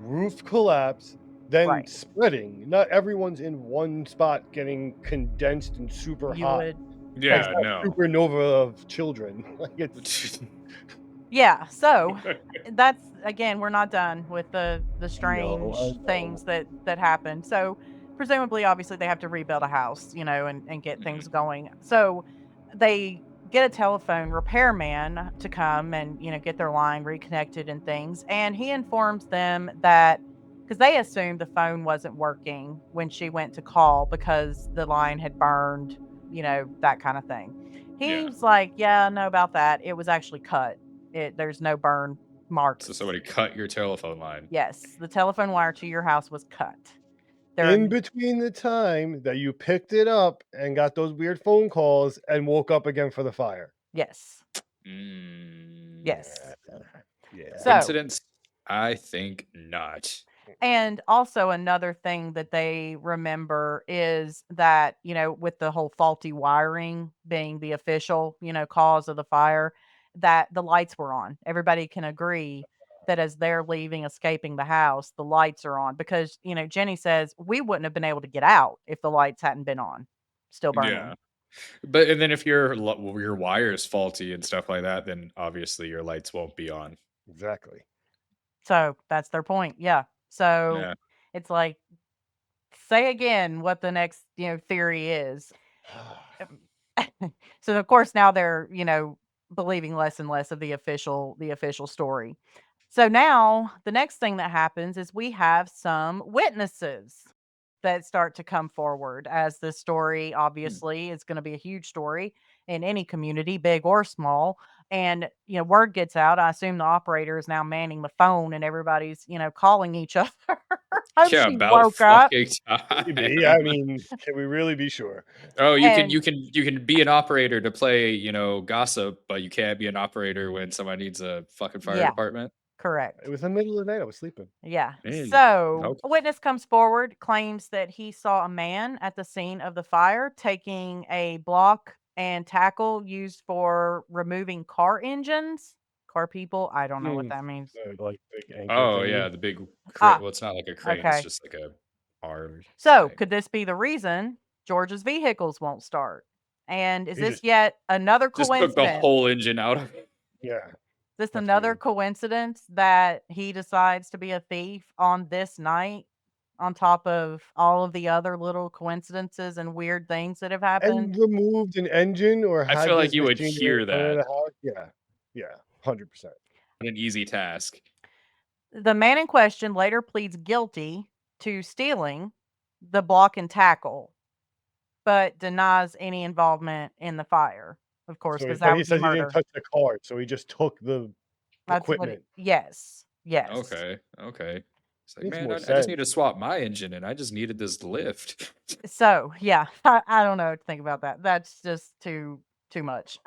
roof collapse, then Right. spreading. Not everyone's in one spot getting condensed and super You hot. would It's think. Yeah, not no. supernova of children. Like, it's Yeah, so that's again, we're not done with the I strange things know. that happened. So presumably, obviously, they have to rebuild a house, and get things Mhm. going. So they get a telephone repairman to come and get their line reconnected and things. And he informs them that because they assumed the phone wasn't working when she went to call because the line had burned, that kind of thing. Yeah. He's like, yeah, no about that. It was actually cut. There's no burn So marks. somebody cut your telephone line. Yes, the telephone wire to your house was cut. There are In n between the time that you picked it up and got those weird phone calls and woke up again for the fire. Yes, Mm, yes. Yeah. So, coincidence? I think not. and also another thing that they remember is that, with the whole faulty wiring being the official, cause of the fire, that the lights were on. Everybody can agree that as they're leaving, escaping the house, the lights are on because, Jenny says we wouldn't have been able to get out if the lights hadn't been on, still burning. Yeah. But and then if your wire is faulty and stuff like that, then obviously your lights won't be on. Exactly. So that's their point. Yeah. So Yeah. it's like, say again what the next, theory is. So of course now they're, believing less and less of the official story. So now the next thing that happens is we have some witnesses that start to come forward as this story obviously is going to be a huge story in any community, big or small. And word gets out. I assume the operator is now manning the phone and everybody's, calling each other. Hope Yeah, she about woke up. fucking Maybe. I time. mean, can we really be sure? Oh, you can And you can you can be an operator to play, gossip, but you can't be an operator when somebody needs a fucking fire yeah, department. It correct. was the middle of the night. I was sleeping. Yeah. Hey, So nope. a witness comes forward, claims that he saw a man at the scene of the fire taking a block and tackle used for removing car engines. Car people. I don't know what Mm, that means. like, big anchor Oh yeah, thingy. the big crane. Ah, Well, it's not like a crane, it's okay. just like a arm So thing. could this be the reason George's vehicles won't start? And is He this just yet another Just took the coincidence? whole engine out of it. yeah, This that's another weird. coincidence that he decides to be a thief on this night, on top of all of the other little coincidences and weird things that have happened? And removed an engine or I feel had like this you would machinery hear come into that. the house. Yeah. Yeah. 100%. An easy task. The man in question later pleads guilty to stealing the block and tackle, but denies any involvement in the fire, of course, So, because but that he would be says he didn't murder. touch the car, so he just took the That's what it equipment. yes, yes. Okay, okay. It's like, Makes man, more I just need sense. to swap my engine and I just needed this lift. So, yeah, I don't know what to think about that. That's just too too much.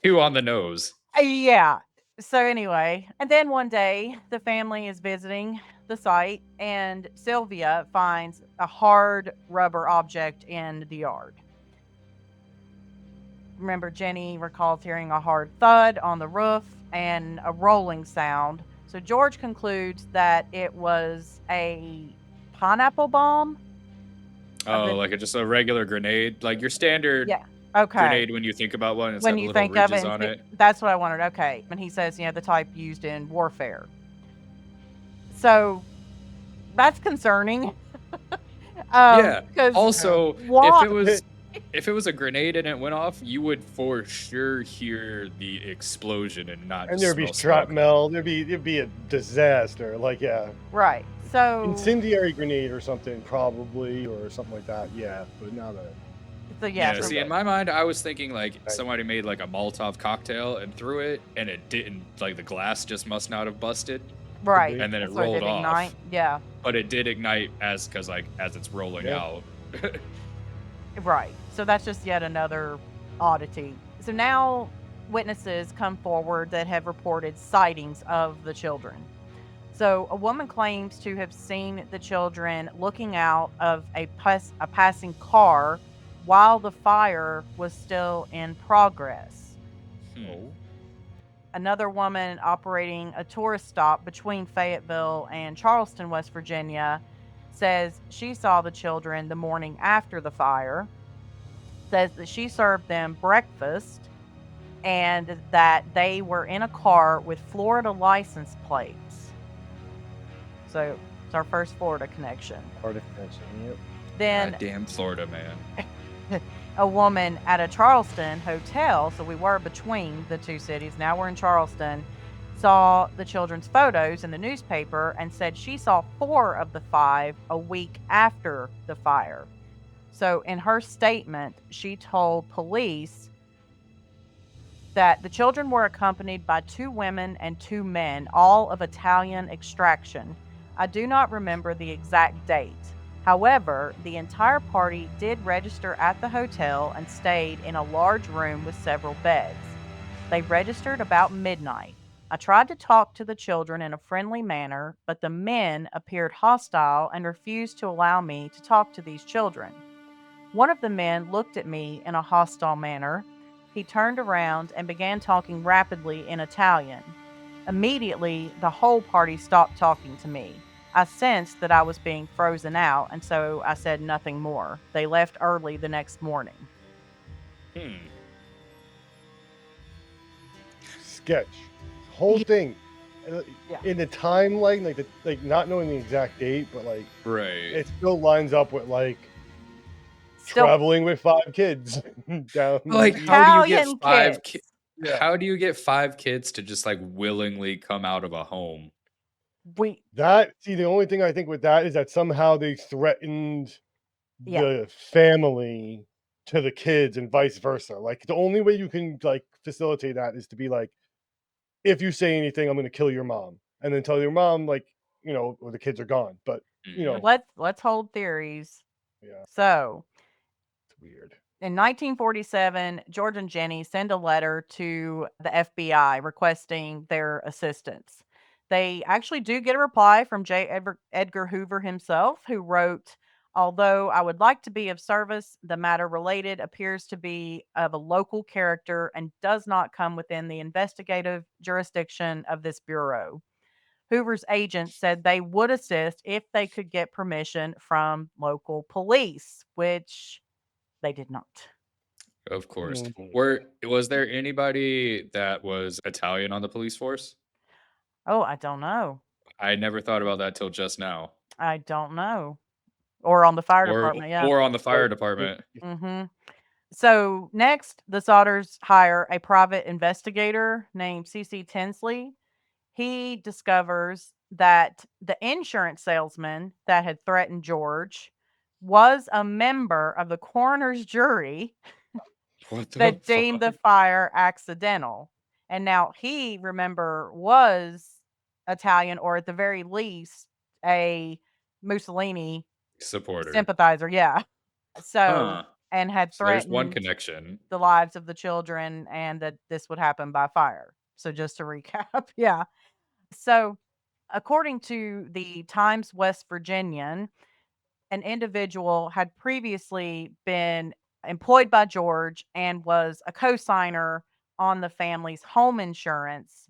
Two on the nose. Yeah. So anyway, and then one day the family is visiting the site and Sylvia finds a hard rubber object in the yard. Remember, Jenny recalls hearing a hard thud on the roof and a rolling sound. So George concludes that it was a pineapple bomb. Oh, like just a regular grenade, like your standard Yeah. Okay. grenade when you think about one. It's When got the you little think of it, ridges and on it. that's what I wanted. Okay. And he says, the type used in warfare. So that's concerning. Yeah. 'Cause Also, why? if it was a grenade and it went off, you would for sure hear the explosion and not And just there'd be smell smoke. shrapnel. It'd be a disaster. Like, yeah, Right. So incendiary grenade or something, probably, or something like that. Yeah, but not a. yeah. Yeah, So, see, in my mind, I was thinking like Right. somebody made like a Molotov cocktail and threw it, and it didn't. Like the glass just must not have busted, right. and then it So rolled did off. ignite. Yeah. But it did ignite as it's rolling Yeah. out. Right. So that's just yet another oddity. So now witnesses come forward that have reported sightings of the children. So a woman claims to have seen the children looking out of a passing car while the fire was still in progress. Hmm. Another woman operating a tourist stop between Fayetteville and Charleston, West Virginia, says she saw the children the morning after the fire, says that she served them breakfast and that they were in a car with Florida license plates. So it's our first Florida connection. Yep. Then Damn Florida, man. a woman at a Charleston hotel, so we were between the two cities, now we're in Charleston, saw the children's photos in the newspaper and said she saw 4 of the 5 a week after the fire. So in her statement, she told police that the children were accompanied by 2 women and 2 men, all of Italian extraction. I do not remember the exact date. However, the entire party did register at the hotel and stayed in a large room with several beds. They registered about midnight. I tried to talk to the children in a friendly manner, but the men appeared hostile and refused to allow me to talk to these children. One of the men looked at me in a hostile manner. He turned around and began talking rapidly in Italian. Immediately, the whole party stopped talking to me. I sensed that I was being frozen out, and so I said nothing more. They left early the next morning. Sketch. Whole thing. Yeah. In the timeline, like not knowing the exact date, but like Right. it still lines up with like Still, traveling with 5 kids down. Like, the- how do you get Italian 5 kids. kids? Yeah. How do you get 5 kids to just like willingly come out of a home? We The only thing I think with that is that somehow they threatened Yeah. the family to the kids and vice versa. Like the only way you can like facilitate that is to be like, if you say anything, I'm going to kill your mom, and then tell your mom like, or the kids are gone. But let's hold theories. yeah, So, it's weird. in 1947, George and Jenny send a letter to the FBI requesting their assistance. They actually do get a reply from Edgar Hoover himself, who wrote, "Although I would like to be of service, the matter related appears to be of a local character and does not come within the investigative jurisdiction of this bureau." Hoover's agent said they would assist if they could get permission from local police, which they did not. Of course. Mhm. Was there anybody that was Italian on the police force? Oh, I don't know. I never thought about that till just now. I don't know. Or on the fire Or department, yeah. or on the fire department. Mhm. So next, the Sodders hire a private investigator named C.C. Tinsley. He discovers that the insurance salesman that had threatened George was a member of the coroner's jury What the that deemed the fuck? fire accidental. And now he, remember, was Italian, or at the very least, a Mussolini Supporter. sympathizer. Yeah. So Huh. and had So there's one threatened connection. the lives of the children and that this would happen by fire. So just to recap, yeah. So according to the Times West Virginian, an individual had previously been employed by George and was a co-signer on the family's home insurance,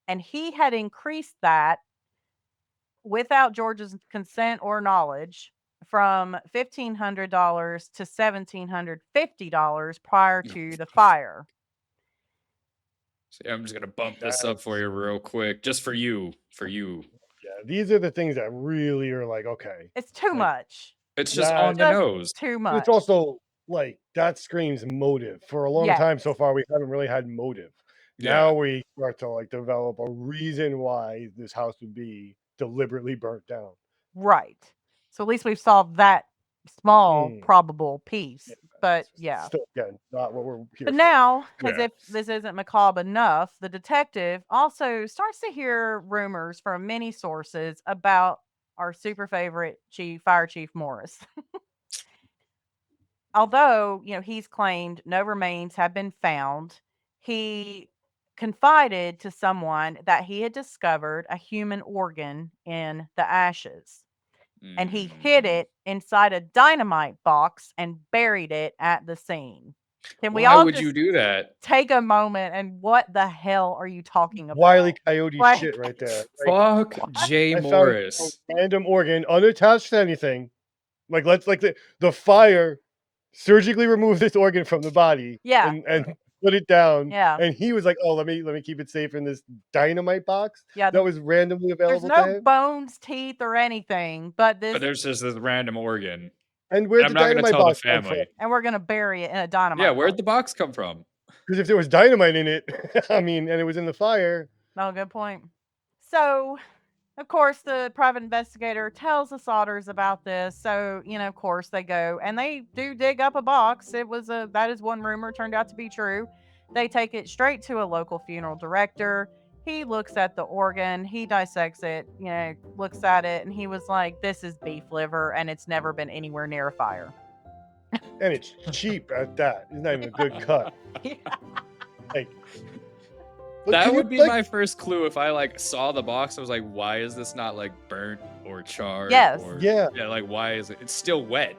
and he had increased that without George's consent or knowledge from $1,500 to $1,750 prior to the fire. See, I'm just gonna bump this up for That's you real quick, just for you. For you. yeah. These are the things that really are like okay, It's too like much. It's just that. on the Just nose. too But it's much. also like that screams motive. For a long Yes. time so far, we haven't really had motive. Yeah. Now we start to like develop a reason why this house would be deliberately burnt down. Right. So at least we've solved that small Mm, probable piece. yeah, But it's yeah. still again not what we're here But for. now, as Yeah. if this isn't macabre enough, the detective also starts to hear rumors from many sources about our super favorite Fire Chief Morris. Although, he's claimed no remains have been found, he confided to someone that he had discovered a human organ in the ashes, and he hid Mm. it inside a dynamite box and buried it at the scene. Can we Why all would you just do that? take a moment and what the hell are you talking about? Wile E. Coyote Like, shit right there. Like Fuck Jay I found a Morris. random organ unattached to anything. Like let's like the fire surgically remove this organ from the body yeah, and put it down. yeah, And he was like, "Oh, let me keep it safe in this dynamite box yeah. that was randomly There's available to no him." bones, teeth, or anything, but But this, there's just this random organ. And And where'd I'm the not gonna dynamite tell the box come from? family. and we're gonna bury it in a Yeah, dynamite where'd box. the box come from? Because if there was dynamite in it, I mean, and it was in the fire. No, good point. So, of course, the private investigator tells the Sodders about this. So, of course, they go and they do dig up a box. That is one rumor turned out to be true. They take it straight to a local funeral director. He looks at the organ, he dissects it, looks at it, and he was like, "This is beef liver, and it's never been anywhere near a fire." And it's cheap at that. It's not even a good cut. Like, but That can you would be like my first clue if I like saw the box. I was like, why is this not like burnt or charred? Yes. Or yeah, like why is it? It's still wet.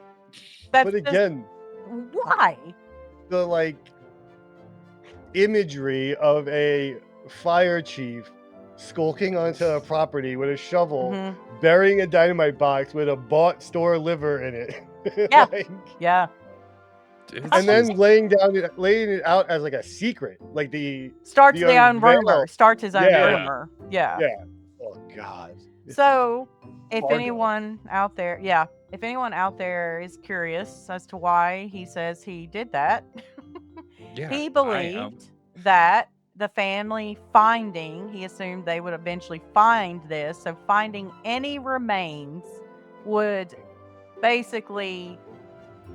That's but just again, why. the like imagery of a fire chief skulking onto a property with a shovel, Mhm. burying a dynamite box with a bought store liver in it. Yeah. Like, Yeah. It's and then just- laying it out as like a secret, like the Starts the the own rumor. unveil. Starts his own Yeah. rumor. Yeah. Yeah. Oh God. It's So, if Fargo. anyone out there, is curious as to why he says he did that, yeah, he I am. believed that the family he assumed they would eventually find this. So, finding any remains would basically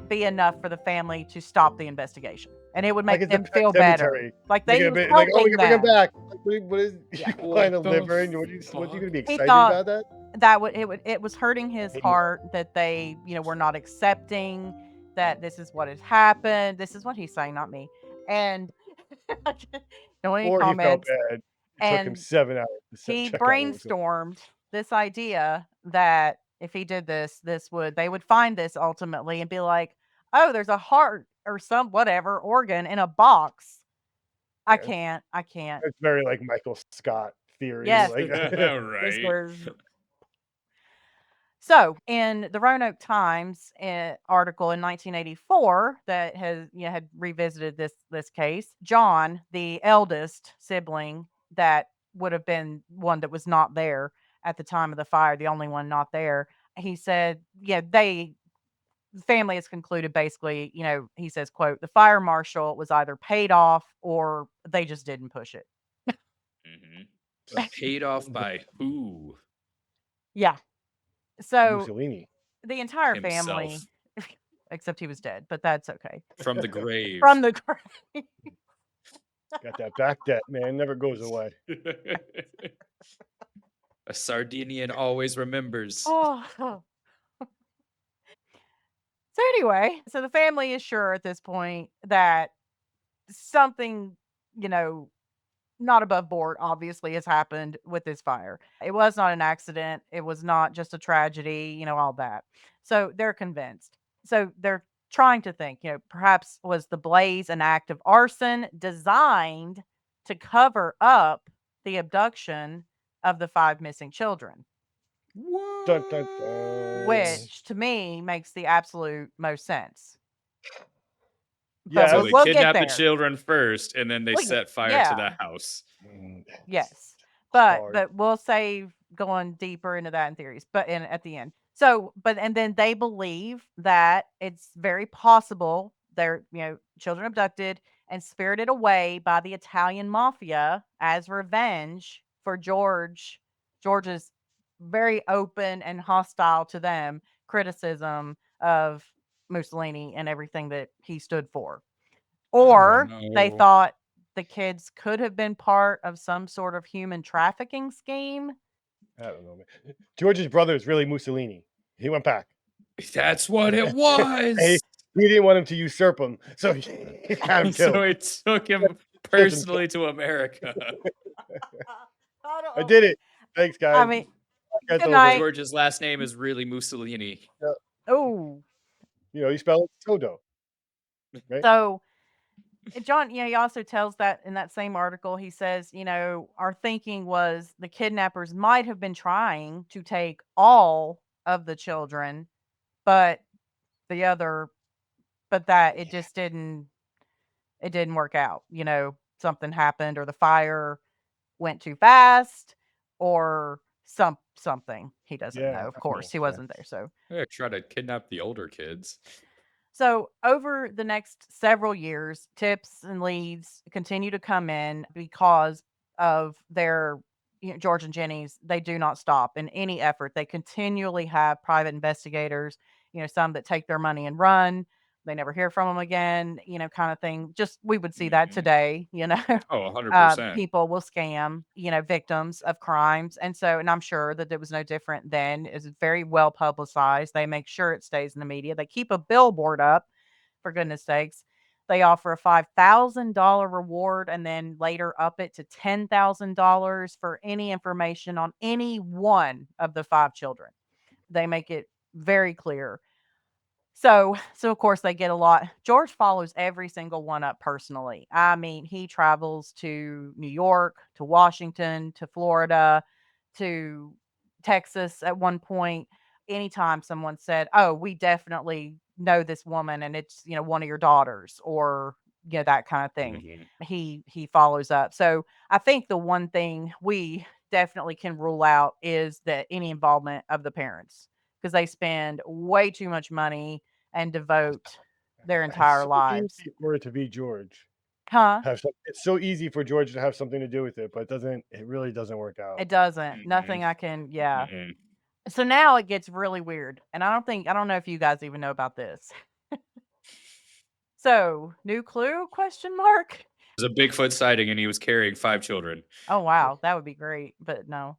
be enough for the family to stop the investigation. And it would like make it's a them pet feel better. cemetery. Like They're they gonna was be like, oh, we helping can bring him them. back. Like, what is Yeah. you find a What the liver and what you fuck? gonna be He excited thought about that? it was hurting his Maybe. heart that they, were not accepting that this is what has happened. This is what he's saying, not me. And no any Or he felt comments. bad. It took him And 7 hours to he check out what was going brainstormed this idea that if he did this, they would find this ultimately and be like, oh, there's a heart or some whatever organ in a box. I Yeah. can't. It's very like Michael Scott theory. Yes. Like This Right. was So, in the Roanoke Times article in 1984 that had revisited this case, John, the eldest sibling that would have been one that was not there at the time of the fire, the only one not there, he said, yeah, the family has concluded basically, he says, quote, the fire marshal was either paid off or they just didn't push it. Paid off by who? Yeah. So Mussolini. the entire Himself. family, except he was dead, but that's okay. From the grave. From the grave. Got that back debt, man. Never goes away. A Sardinian always remembers. Oh. So anyway, so the family is sure at this point that something, you know, not above board obviously has happened with this fire. It was not an accident. It was not just a tragedy, all that. So they're convinced. So they're trying to think, perhaps was the blaze an act of arson designed to cover up the abduction of the 5 missing children, Dun, dun, What? dun. which to me makes the absolute most sense. But So Yes. we'll, they we'll get kidnapped the there. children first, and then they Well, set fire to the yeah. house. Yes. It's But hard. but we'll save going deeper into that in theories, but in at the end. So, but and then they believe that it's very possible they're, children abducted and spirited away by the Italian mafia as revenge for George's very open and hostile to them criticism of Mussolini and everything that he stood for. I don't Or they know. thought the kids could have been part of some sort of human trafficking scheme. I don't know, man. George's brother is really Mussolini. He went back. That's what it He, was. he didn't want him to usurp him, so he had him So killed. it took him Children killed. personally to America. I don't I know. did it. Thanks, I guys. mean, Podcast good over. night. George's last name is really Mussolini. Oh, You spell it Sodo, right? so John, he also tells that in that same article, he says, our thinking was the kidnappers might have been trying to take all of the children, but the other, but that it just it didn't work out. Something happened or the fire went too fast or something. He doesn't Yeah, know, of I course. know. He Yeah. wasn't there. Yeah, try to kidnap the older kids. So over the next several years, tips and leads continue to come in because of their George and Jenny's. They do not stop in any effort. They continually have private investigators, some that take their money and run. They never hear from them again, kind of thing. Just we would see that Mhm. today, Oh, 100%. people will scam, victims of crimes. And I'm sure that it was no different then. It's very well publicized. They make sure it stays in the media. They keep a billboard up, for goodness sakes. They offer a $5,000 reward and then later up it to $10,000 for any information on any one of the 5 children. They make it very clear. So of course they get a lot. George follows every single one up personally. I mean, he travels to New York, to Washington, to Florida, to Texas at one point. Anytime someone said, "Oh, we definitely know this woman and it's, one of your daughters," or that kind of thing. Mhm. He follows up. So I think the one thing we definitely can rule out is that any involvement of the parents, because they spend way too much money and devote their It's entire so lives. easy for it to be George. Huh? It's so easy for George to have something to do with it, but it doesn't. It really doesn't work out. It doesn't. Mhm. Nothing I can, yeah. Mhm. So now it gets really weird. And I don't know if you guys even know about this. So, new clue? Question mark. It was a Bigfoot sighting, and he was carrying 5 children. Oh wow, that would be great, but no.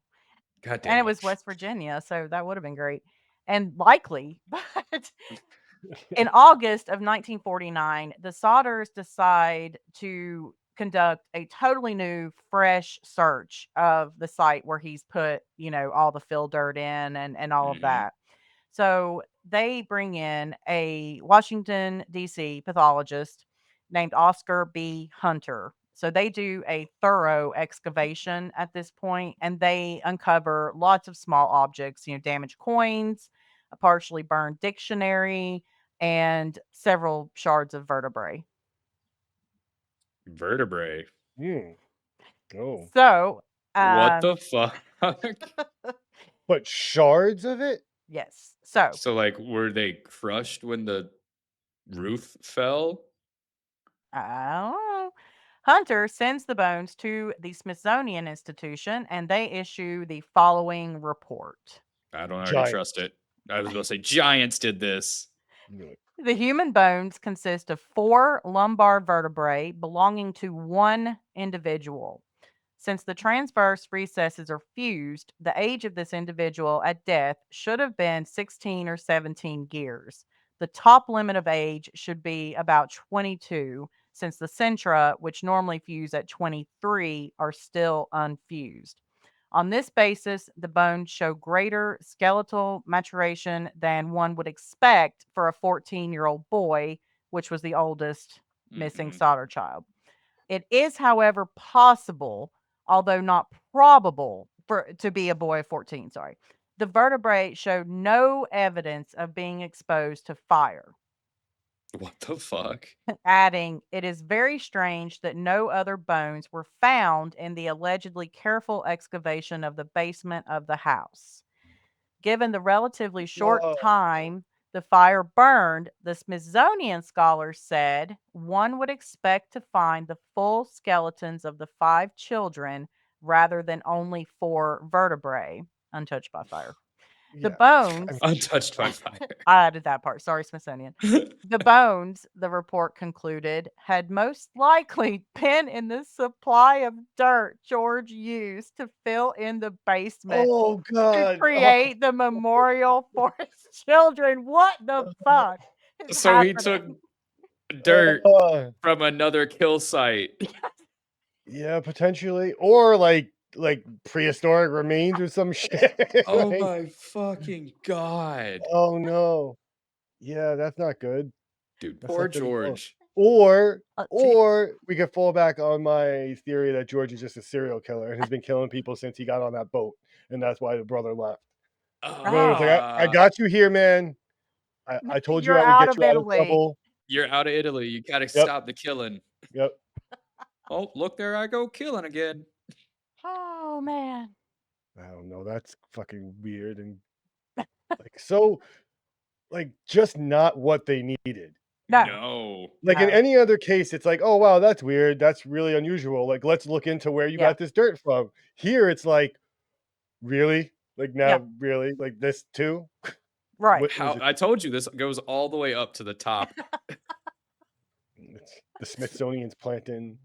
God And damn it was it. West Virginia, so that would have been great and likely. But in August of 1949, the Sodders decide to conduct a totally new, fresh search of the site where he's put, all the fill dirt in and all of Mhm. that. So they bring in a Washington, D.C. pathologist named Oscar B. Hunter. So they do a thorough excavation at this point and they uncover lots of small objects, damaged coins, a partially burned dictionary, and several shards of vertebrae. Vertebrae. Hmm. Oh, So, What um, the fuck? but shards of it. yes. So, So, like, were they crushed when the roof fell? I don't know. Hunter sends the bones to the Smithsonian Institution and they issue the following report. I don't already Giant. trust it. I was about to say giants did this. Knew it. The human bones consist of 4 lumbar vertebrae belonging to one individual. Since the transverse recesses are fused, the age of this individual at death should have been 16 or 17 years. The top limit of age should be about 22, since the centra, which normally fuse at 23, are still unfused. On this basis, the bones show greater skeletal maturation than one would expect for a 14-year-old boy, which was the oldest missing Sodder child. It is, however, possible, although not probable, for to be a boy of 14. Sorry. The vertebrae showed no evidence of being exposed to fire. What the fuck? Adding, it is very strange that no other bones were found in the allegedly careful excavation of the basement of the house. Given the relatively short Whoa. time the fire burned, the Smithsonian scholars said one would expect to find the full skeletons of the 5 children rather than only 4 vertebrae untouched by fire. The Yeah. bones, Untouched by fire. I added that part. Sorry, Smithsonian. The bones, the report concluded, had most likely been in the supply of dirt George used to fill in the basement Oh to God. create the memorial for his children. What the fuck is So he took happening? dirt Uh, from another kill site. yeah, potentially, or like prehistoric remains or some shit. Oh Like, my fucking god. oh no. Yeah, that's not good. Dude, That's poor not good at all. George. See, Or we could fall back on my theory that George is just a serial killer and has been killing people since he got on that boat, and that's why the brother left. The brother was like, I Ah, got you here, man. I told you you're I would out get of you out of Italy. trouble. you're out of Italy. You gotta Yep, stop the killing. yep. Oh, look, there I go killing again. Oh man. I don't know. That's fucking weird and so just not what they needed. No, No. Like in no. any other case, it's like, oh wow, that's weird. That's really unusual. Like, let's look into where you Yeah. got this dirt from. Here, it's like, really? Like Yeah. now, really? Like this too? Right. What was How it? I told you this goes all the way up to the top. It's the Smithsonian's planting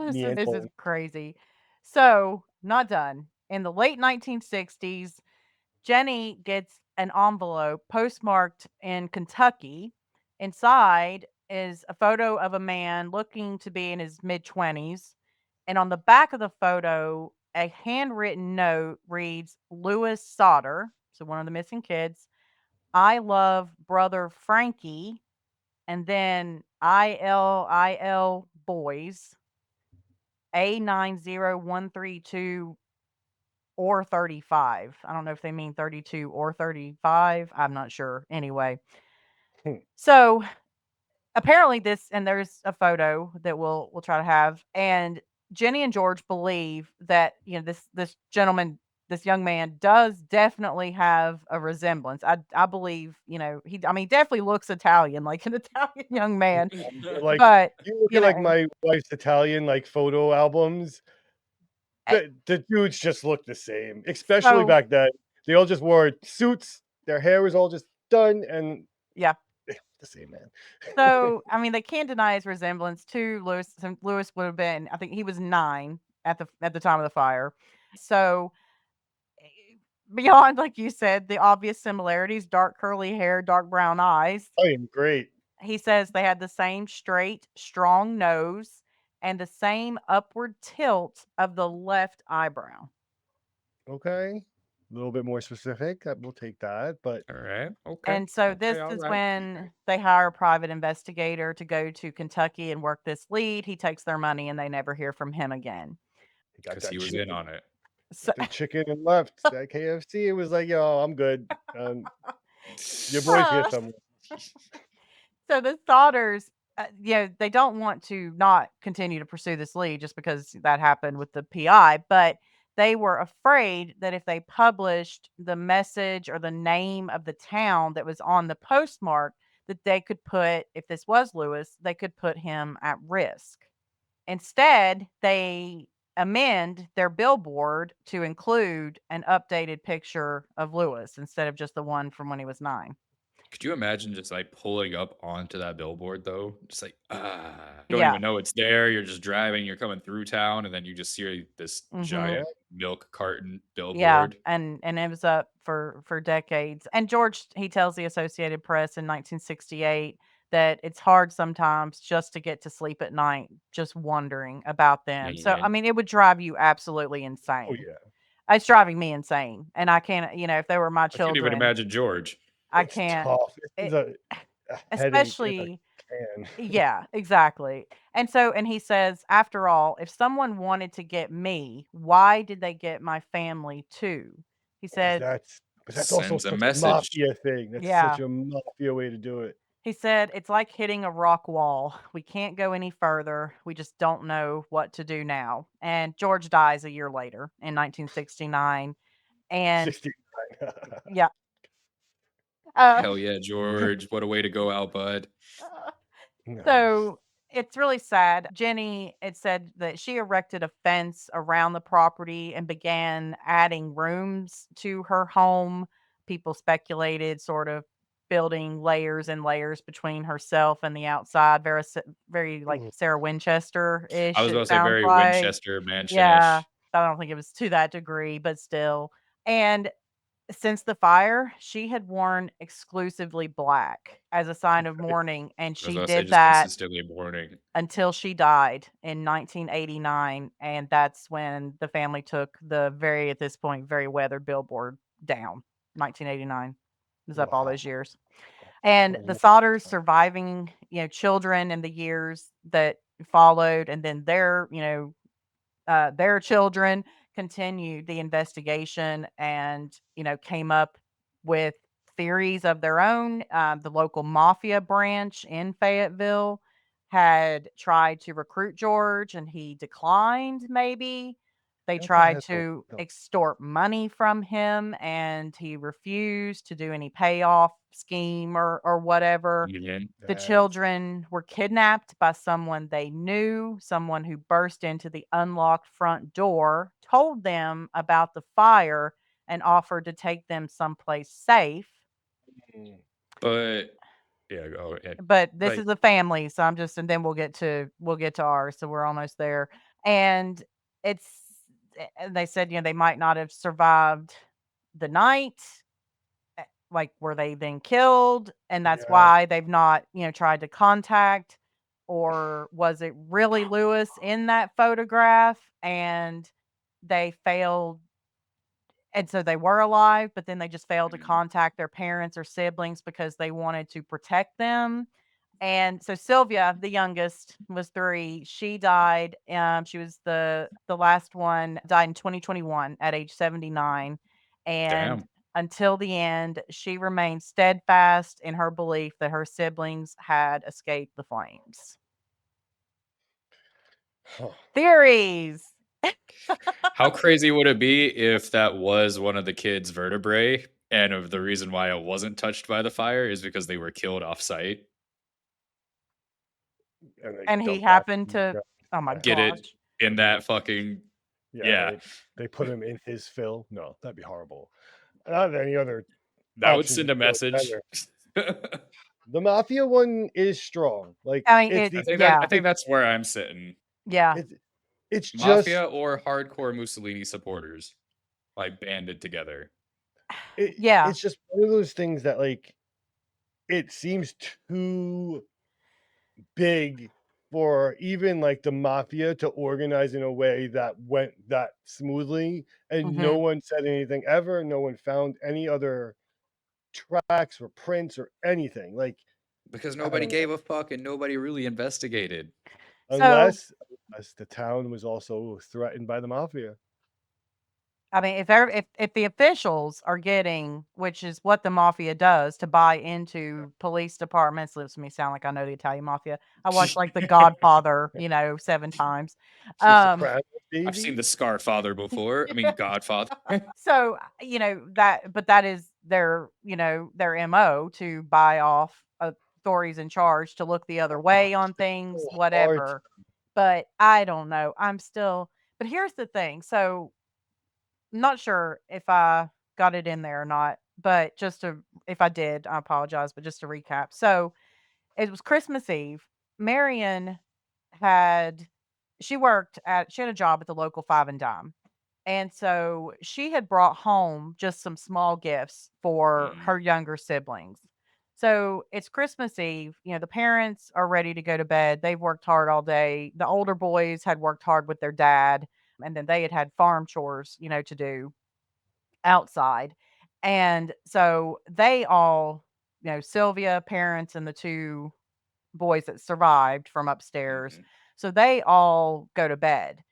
This is Neanderthal. crazy. So, not done. In the late 1960s, Jenny gets an envelope postmarked in Kentucky. Inside is a photo of a man looking to be in his mid 20s. And on the back of the photo, a handwritten note reads Lewis Sodder, so one of the missing kids. I love brother Frankie. And then ILIL boys, A90132 or 35. I don't know if they mean 32 or 35. I'm not sure. Anyway, Hmm. so apparently this, and there's a photo that we'll try to have, and Jenny and George believe that this gentleman, this young man, does definitely have a resemblance. I believe he definitely looks Italian, like an Italian young man, Like but you look you at like know, my wife's Italian like photo albums. eh, The dudes just look the same, especially so back then. They all just wore suits. Their hair was all just done, and yeah. the same man. So, I mean, they can't deny his resemblance to Lewis. So Lewis would have been, I think he was 9 at the time of the fire. So, eh, beyond, like you said, the obvious similarities, dark curly hair, dark brown eyes, I am great. he says they had the same straight, strong nose and the same upward tilt of the left eyebrow. Okay, a little bit more specific. We'll take that. But All right. Okay. And so Okay. this All is right. when they hire a private investigator to go to Kentucky and work this lead. He takes their money and they never hear from him again. he got Because that he was in chicken. on it. So, The chicken and left. That KFC. It was like, yo, I'm good. Your boy's here somewhere. so the Sodders, they don't want to not continue to pursue this lead just because that happened with the PI, but they were afraid that if they published the message or the name of the town that was on the postmark, that they could put, if this was Lewis, they could put him at risk. Instead, they amend their billboard to include an updated picture of Lewis instead of just the one from when he was 9. Could you imagine just like pulling up onto that billboard though? Just like you don't Yeah. even know it's there. You're just driving. You're coming through town, and then you just see this Mhm. giant milk carton Yeah, billboard. and it was up for decades. And George, he tells the Associated Press in 1968 that it's hard sometimes just to get to sleep at night, just wondering about them. So, Yeah, I mean, it would drive you absolutely Oh insane. yeah, It's driving me insane, and I can't, if they were my I can't even children, imagine George. I it's can't. tough. This is It, a headache in a especially can. yeah, exactly. And so, and he says, after all, if someone wanted to get me, why did they get my family too? He Because said, that's also Sends a such a message. mafia thing. That's such yeah. a mafia way to do it. He said, it's like hitting a rock wall. We can't go any further. We just don't know what to do now. And George dies a year later in 1969. And 69. yeah. Uh, Hell yeah, George. What a way to go out, bud. Nice. So it's really sad. Jenny, it said that she erected a fence around the property and began adding rooms to her home. People speculated, sort of building layers and layers between herself and the outside. Very like Mhm. Sarah Winchester I ish, was it about to say sounds very like. Winchester Yeah. mansion-ish. I don't think it was to that degree, but still. And since the fire, she had worn exclusively black as a sign of mourning, and I was she about to say did just that consistently mourning. until she died in 1989, and that's when the family took the at this point, very weathered billboard down. 1989. It was up all Wow. those years. What And a the long Sodders time. surviving, children in the years that followed, and then their children continued the investigation and came up with theories of their own. The local mafia branch in Fayetteville had tried to recruit George and he declined. Maybe they That's a tried hassle. to No. extort money from him and he refused to do any payoff scheme or whatever. Again. The That's children were kidnapped by someone they knew, someone who burst into the unlocked front door, told them about the fire, and offered to take them someplace safe. mm, But yeah, oh, yeah. But this Like, is a family, so and then we'll get to ours, so we're almost there. And it's they said, they might not have survived the night. Like, were they then killed? And that's yeah. why they've not, tried to contact, or was it really Lewis in that photograph and they failed, and so they were alive, but then they just failed to contact their parents or siblings because they wanted to protect them. And so Sylvia, the youngest, was 3. She died. She was the last one. Died in 2021 at age 79, and damn. until the end, she remained steadfast in her belief that her siblings had escaped the flames. Huh. Theories. How crazy would it be if that was one of the kids' vertebrae, and of the reason why it wasn't touched by the fire is because they were killed off-site? And they And he dump that happened in the to, ground. oh my Yeah. Get it gosh. in that fucking Yeah, yeah. they put him in his fill. No, that'd be horrible. I don't have any other That would options to send a kill it message. better. The mafia one is strong. Like I mean, it's it, the I yeah, think that's where I'm sitting. yeah, it's it's just Mafia or hardcore Mussolini supporters, like, banded together. yeah. it's just one of those things that like it seems too big for even like the mafia to organize in a way that went that smoothly, and no Hmm. one said anything ever. No one found any other tracks or prints or anything. Like Because I nobody don't know. gave a fuck and nobody really investigated. So Unless the town was also threatened by the mafia. I mean, if the officials are getting, which is what the mafia does, to buy into police departments, lives me sound like I know the Italian mafia. I watched like The Godfather, 7 times. It's the Um, Sopranos, I've seen baby. The Scarfather before. I mean, Godfather. so but that is their MO, to buy off authorities in charge, to look the other way on things, So hard. whatever. But I don't know. I'm still. But here's the thing. So I'm not sure if I got it in there or not, but if I did, I apologize, but just to recap. So it was Christmas Eve. Marion had, she had a job at the local Five and Dime. And so she had brought home just some small gifts for her Mhm. younger siblings. So it's Christmas Eve. The parents are ready to go to bed. They've worked hard all day. The older boys had worked hard with their dad, and then they had farm chores, to do outside. And so they all, Sylvia, parents, and the two boys that survived from upstairs. Mhm. So they all go to bed.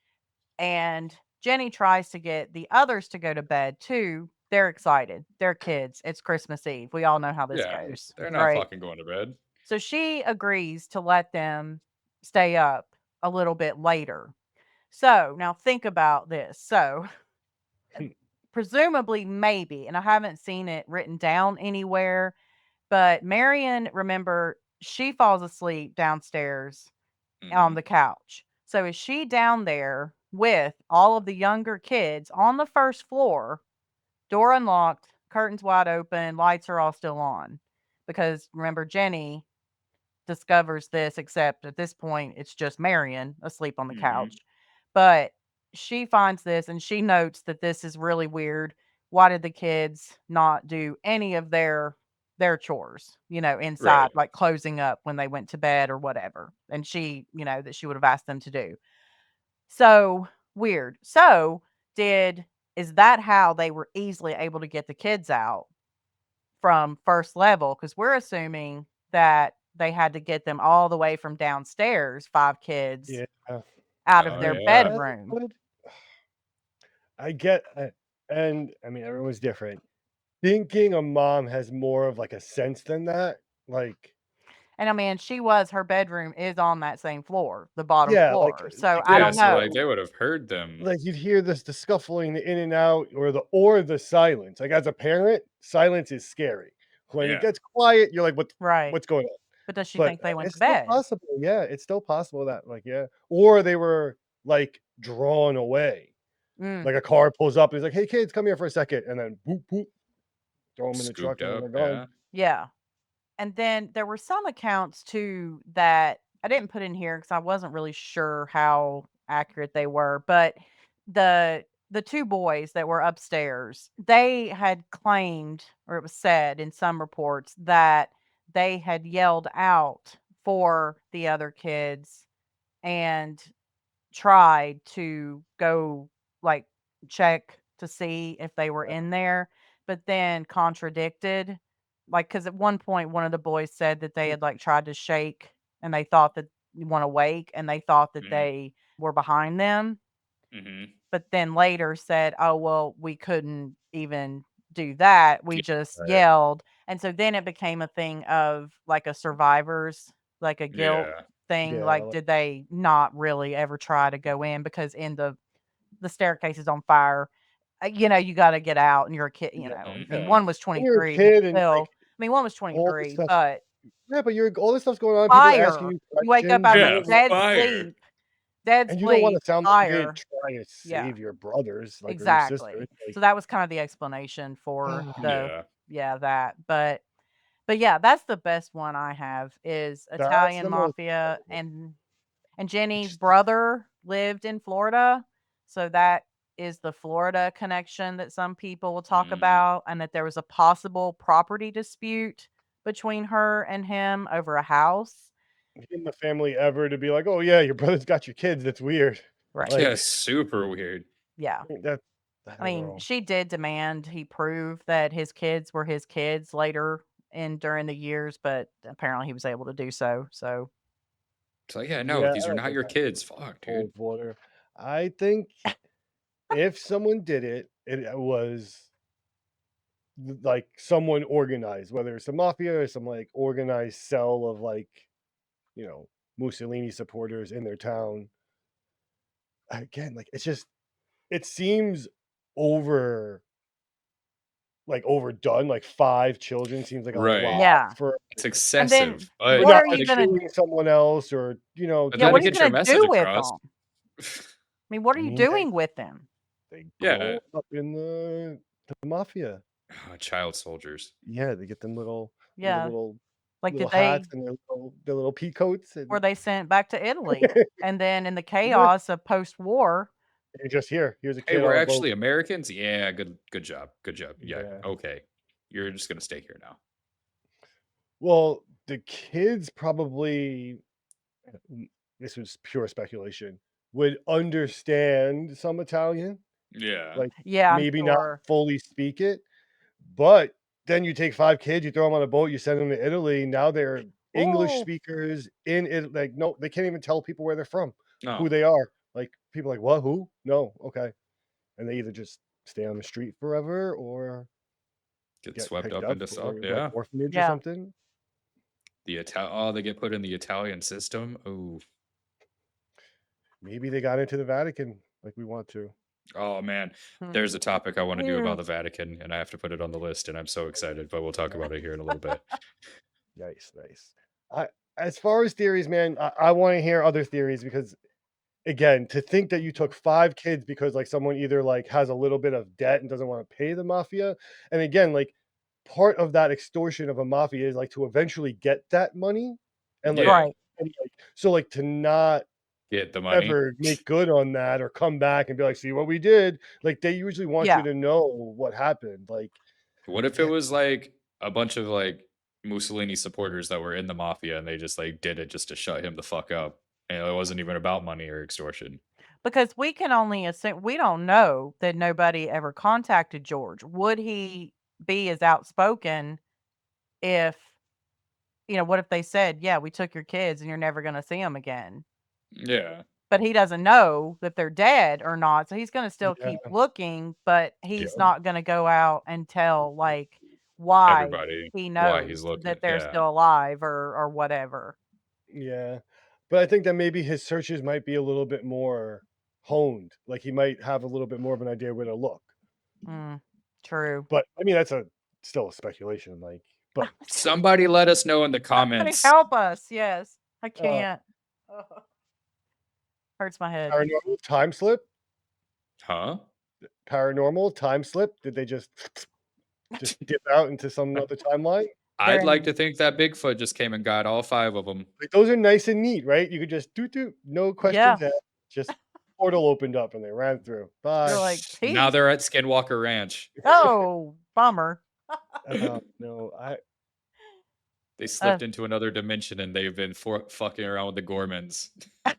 And Jenny tries to get the others to go to bed too. They're excited. They're kids. It's Christmas Eve. We all know how this Yeah, goes, they're not right? fucking going to bed. So she agrees to let them stay up a little bit later. So now think about this. So presumably, maybe, and I haven't seen it written down anywhere, but Marion, remember, she falls asleep downstairs on Mhm. the couch. So is she down there with all of the younger kids on the first floor, door unlocked, curtains wide open, lights are all still on? Because remember, Jenny discovers this, except at this point, it's just Marion asleep on the Mhm. couch. But she finds this and she notes that this is really weird. Why did the kids not do any of their chores, inside, Right. like closing up when they went to bed or whatever? And she, that she would have asked them to do. So weird. So did is that how they were easily able to get the kids out from first level? Because we're assuming that they had to get them all the way from downstairs, 5 kids, Yeah. out of Oh, their I yeah. guess, bedroom. but I get, and I mean, everyone's different. Thinking a mom has more of like a sense than that. Like, And I mean, her bedroom is on that same floor, the bottom yeah, floor. So I Yeah, don't so, like, know. they would have heard them. like you'd hear the scuffling, the in and out, or the silence. Like as a parent, silence is scary. When it Yeah. gets quiet, you're like, Right. what's going on? But does she But think they went it's to still bed? possible. Yeah, it's still possible that like yeah, or they were like drawn away. Mm, Like a car pulls up and he's like, "Hey kids, come here for a second," and then boop boop, throw them in the truck Scooped and then up, they're gone. yeah. yeah. And then there were some accounts too that I didn't put in here because I wasn't really sure how accurate they were, but the two boys that were upstairs, they had claimed, or it was said in some reports, that they had yelled out for the other kids and tried to go, like, check to see if they were in there, but then contradicted. Like, because at one point, one of the boys said that they had, like, tried to shake and they thought that one awake and they thought that Mhm. they were behind them, Mhm. but then later said, "Oh, well, we couldn't even do that. We Yeah, just Right. yelled." And so then it became a thing of like a survivors, like a guilt yeah. thing. Yeah, Like, did they not really ever try to go in? Because in the staircase is on fire. You got to get out, and you're a kid. I mean, Mhm. one was when you're a 23, but kid and like still, I mean, one was all this 23, stuff. but Yeah, but you're all this stuff's going on. People are asking fire. you You wake up questions. out You of a Yeah, don't want, dead fire. sleep, dead and you don't want sleep, to sound like you didn't fire. try to Yeah. save your brothers, like or your sisters. Exactly. Like, So that was kind of the explanation for Yeah. that. But yeah, that's the best one I have is that's Italian the most. mafia, and Jenny's It's brother lived in Florida. So that is the Florida connection that some people will talk Mm. about, and that there was a possible property dispute between her and him over a house. in the family ever to be like, "Oh, yeah, your brother's got your kids, that's weird." Right. Yeah, Like, super weird. Yeah. that I I don't mean, know. she did demand he prove that his kids were his kids later in during the years, but apparently he was able to do so. So, It's like, "Yeah, no, Yeah, these I are don't not think your that kids." Fuck, dude. holds water. I think if someone did it, it was like someone organized, whether it's a mafia or some like organized cell of like, you know, Mussolini supporters in their town. Again, like it's just it seems over like overdone. Like 5 children seems like a lot Right. yeah. for It's And then excessive, for what but are not then you like going to ag shooting someone else or but Yeah, then what to are you get your going to message do with across. them? I mean, what are I you mean doing with them? they Yeah. grow up in the mafia. Child soldiers. Yeah, they get them little little Yeah. little Like, little did hats they and their little pea coats were and they sent back to Italy? And then in the yeah, chaos of post-war, You're just here. Here's a Hey, kid we're on a boat. actually Americans? Yeah, good job. Good job. Yeah, Yeah. okay. You're just gonna stay here now. Well, the kids probably, this was pure speculation, would understand some Italian, Yeah. like Yeah, I'm maybe not sure. fully speak it, but then you take 5 kids, you throw them on a boat, you send them to Italy. Now they're English Oh, speakers in it. Like, no, they can't even tell people where they're from, who No. they are. Like, people are like, what? Who? No, okay. And they either just stay on the street forever or Get get swept picked up up into or stuff. like Yeah. orphanage or yeah. something. They get put in the Italian system. Oh. Maybe they got into the Vatican like we want to. Oh man. Hmm. There's a topic I want to do about Ew. the Vatican, and I have to put it on the list, and I'm so excited, but we'll talk about it here in a little bit. Nice, nice. I as far as theories, man, I want to hear other theories because again, to think that you took 5 kids because like someone either like has a little bit of debt and doesn't want to pay the mafia, and again, like part of that extortion of a mafia is like to eventually get that money, and like, Yeah. Right. so like to not Get the money. ever make good on that or come back and be like, see what we did. Like they usually want you Yeah. to know what happened. Like, What if it was like a bunch of like Mussolini supporters that were in the mafia and they just like did it just to shut him the fuck up? And it wasn't even about money or extortion. Because we can only assume we don't know that nobody ever contacted George. Would he be as outspoken if, what if they said, "Yeah, we took your kids and you're never gonna see them again." Yeah. But he doesn't know that they're dead or not, so he's gonna still yeah, keep looking, but he's Yep. not gonna go out and tell, like, why Everybody he why he's knows looking. that they're Yeah. still alive or whatever. yeah. But I think that maybe his searches might be a little bit more honed. Like he might have a little bit more of an idea where to look. Mm, true. But I mean, that's a still a speculation. Like, but Somebody let us know in the Somebody comments. help us, yes. I uh, can't. Ugh, hurts my head. paranormal time slip, Huh? paranormal time slip. Did they just dip out into some other timeline? I'd They're like in to think that Bigfoot just came and got all 5 of them. Like those are nice and neat, right? You could just do no yeah, questions asked. Just portal opened up and they ran through. you're Bye. like, Now "Peace." they're at Skinwalker Ranch. Oh, bummer. No, They Uh, slipped into another dimension and they've been fucking around with the Gormans, I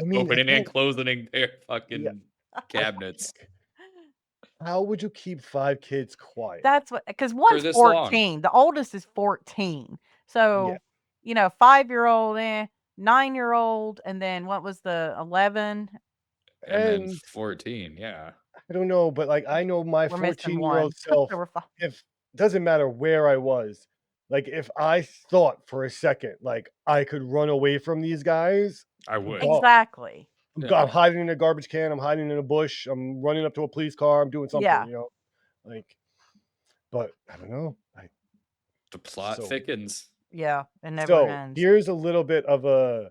mean, opening and again, closing their yeah. fucking Like, cabinets how would you keep 5 kids quiet? That's what, because for one's this long. 14, the oldest is 14. Yeah, So, 5-year-old, 9-year-old, and then what was the 11? And then and 14, yeah. I don't know, but, like, I know my We're missing 14-year-old one. There self, were 5. if doesn't matter where I was, like, if I thought for a second, like, I could run away from these guys, I I'm would. gone. Exactly. Yeah. I'm hiding in a garbage can, I'm hiding in a bush, I'm running up to a police car, I'm doing something, Yeah. Like, but I don't know. I The plot so thickens. Yeah. It never so ends. here's a little bit of a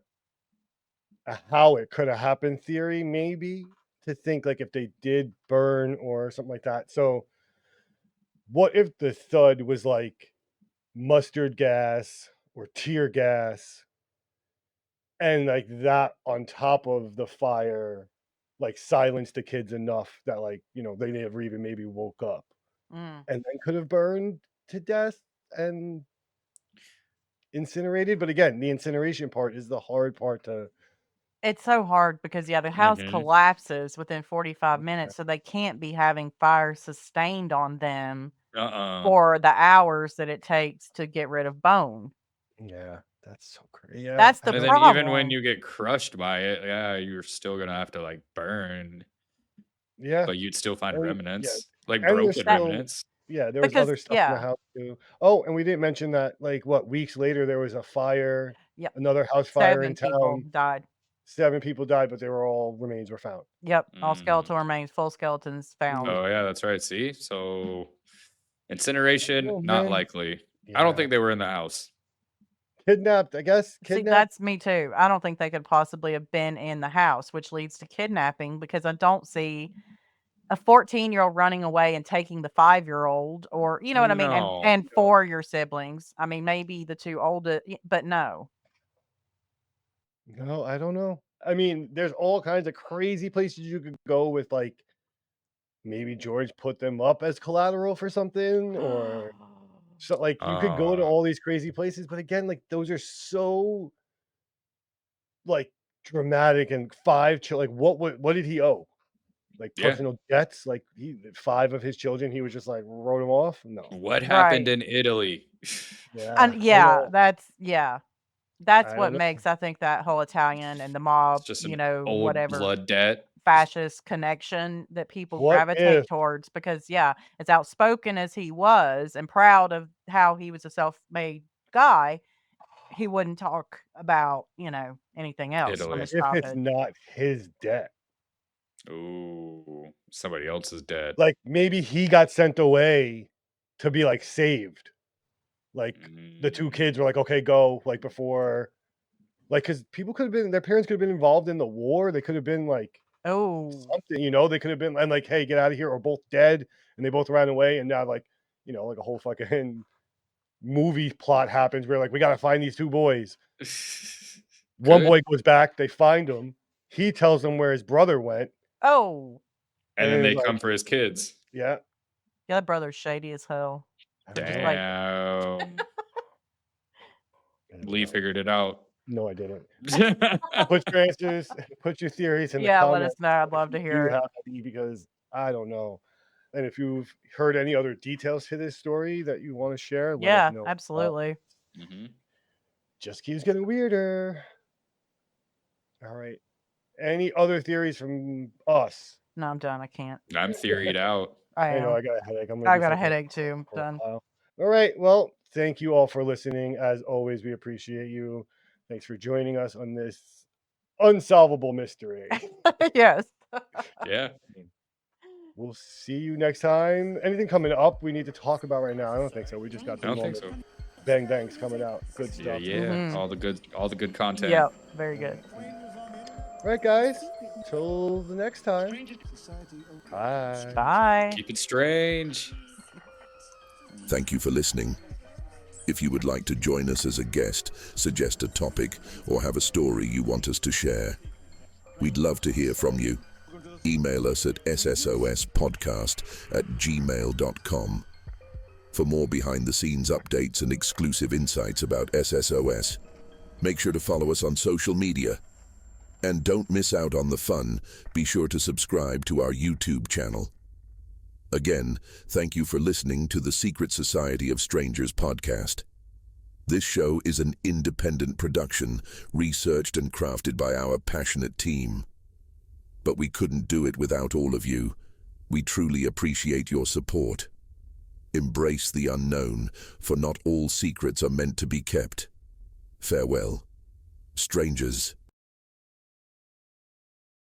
how it could have happened theory, maybe to think like if they did burn or something like that. So what if the thud was like mustard gas or tear gas and like that on top of the fire like silenced the kids enough that like they never even maybe woke up Mm. and then could have burned to death and incinerated. But again, the incineration part is the hard part to It's so hard because, the house Mhm. collapses within 45 minutes, so they can't be having fire sustained on them Uh-uh. for the hours that it takes to get rid of bone. yeah, that's so crazy. Yeah, That's I the And don't then even when problem. you get crushed by it, yeah, you're still gonna have to, like, burn, yeah, but you'd still find and yeah, remnants, like and there's broken That still remnants. yeah, there was because other stuff in the yeah. house too. Oh, and we didn't mention that, like, what, weeks later, there was a fire, Yep. another house fire in 7 people town. died. 7 people died, but they were all remains were found. Yep, all Mhm. skeletal remains, full skeletons found. Mm, Oh, yeah, that's right, see? So, oh, incineration, not man. likely. I don't Yeah. think they were in the house. Kidnapped, I guess, See, kidnapped? that's me too. I don't think they could possibly have been in the house, which leads to kidnapping because I don't see a 14-year-old running away and taking the 5-year-old, or you know what I mean, and No. and 4 your siblings. I mean, maybe the 2 oldest, but no. No, I don't know. I mean, there's all kinds of crazy places you could go with, like, maybe George put them up as collateral for something, or so, like, you could go to Uh, all these crazy places, but again, like, those are so, like, dramatic, and 5 chil like, what did he owe? Like, yeah. personal debts? Like, he 5 of his children, he was just, like, wrote them off? No. What happened Right. in Italy? And Yeah, I yeah, know. that's I what don't know. makes, I think, that whole Italian and the It's mob, just you an know, old whatever blood debt. fascist connection that people What if gravitate towards because, yeah, as outspoken as he was and proud of how he was a self-made guy, he wouldn't talk about, anything else from Italy. his if it's childhood. not his debt? Ooh, somebody else is dead. Like, maybe he got sent away to be, like, saved. Like, the 2 kids Mm. were like, "Okay, go," like, before, like, because people could have been, their parents could have been involved in the war, they could have been, like, Oh. something, they could have been and like, "Hey, get out of here," or both dead, and they both ran away, and now, like, like, a whole fucking movie plot happens where, like, "We gotta find these 2 boys." One Could. boy goes back, they find him, he tells them where his brother went, Oh. And and then then they he's come like, for his kids. "Yeah, Yeah, that brother's shady as hell. I don't know, Like, Damn. I don't Lee know." figured it out. No, I didn't. Put your answers, put your theories in the yeah, let us comments know. I'd if love you to hear do it. have any, because I don't know. And if you've heard any other details to this story that you wanna share, let us Yeah, know. absolutely. Mhm. Just keeps getting weirder. Alright. Any other theories from us? No, I'm done. I can't. I'm theoried out. I I know am. I got a headache. I'm gonna I be got a thinking about headache too. I'm this for a done. while. Alright, well, thank you all for listening. As always, we appreciate you. Thanks for joining us on this unsolvable mystery. yes. Yeah. We'll see you next time. Anything coming up we need to talk about right now? I don't think so. We just got I the don't think normal so. bang bangs coming out. Good Yeah, stuff. yeah. Mhm. All the good content. Yep. Very good. All right, guys. Till the next time. Bye. Bye. Keep it strange. Thank you for listening. If you would like to join us as a guest, suggest a topic, or have a story you want us to share, we'd love to hear from you. Email us at SSOSpodcast@gmail.com. For more behind-the-scenes updates and exclusive insights about SSOS, make sure to follow us on social media. And don't miss out on the fun. Be sure to subscribe to our YouTube channel. Again, thank you for listening to the Secret Society of Strangers podcast. This show is an independent production, researched and crafted by our passionate team. But we couldn't do it without all of you. We truly appreciate your support. Embrace the unknown, for not all secrets are meant to be kept. Farewell, strangers.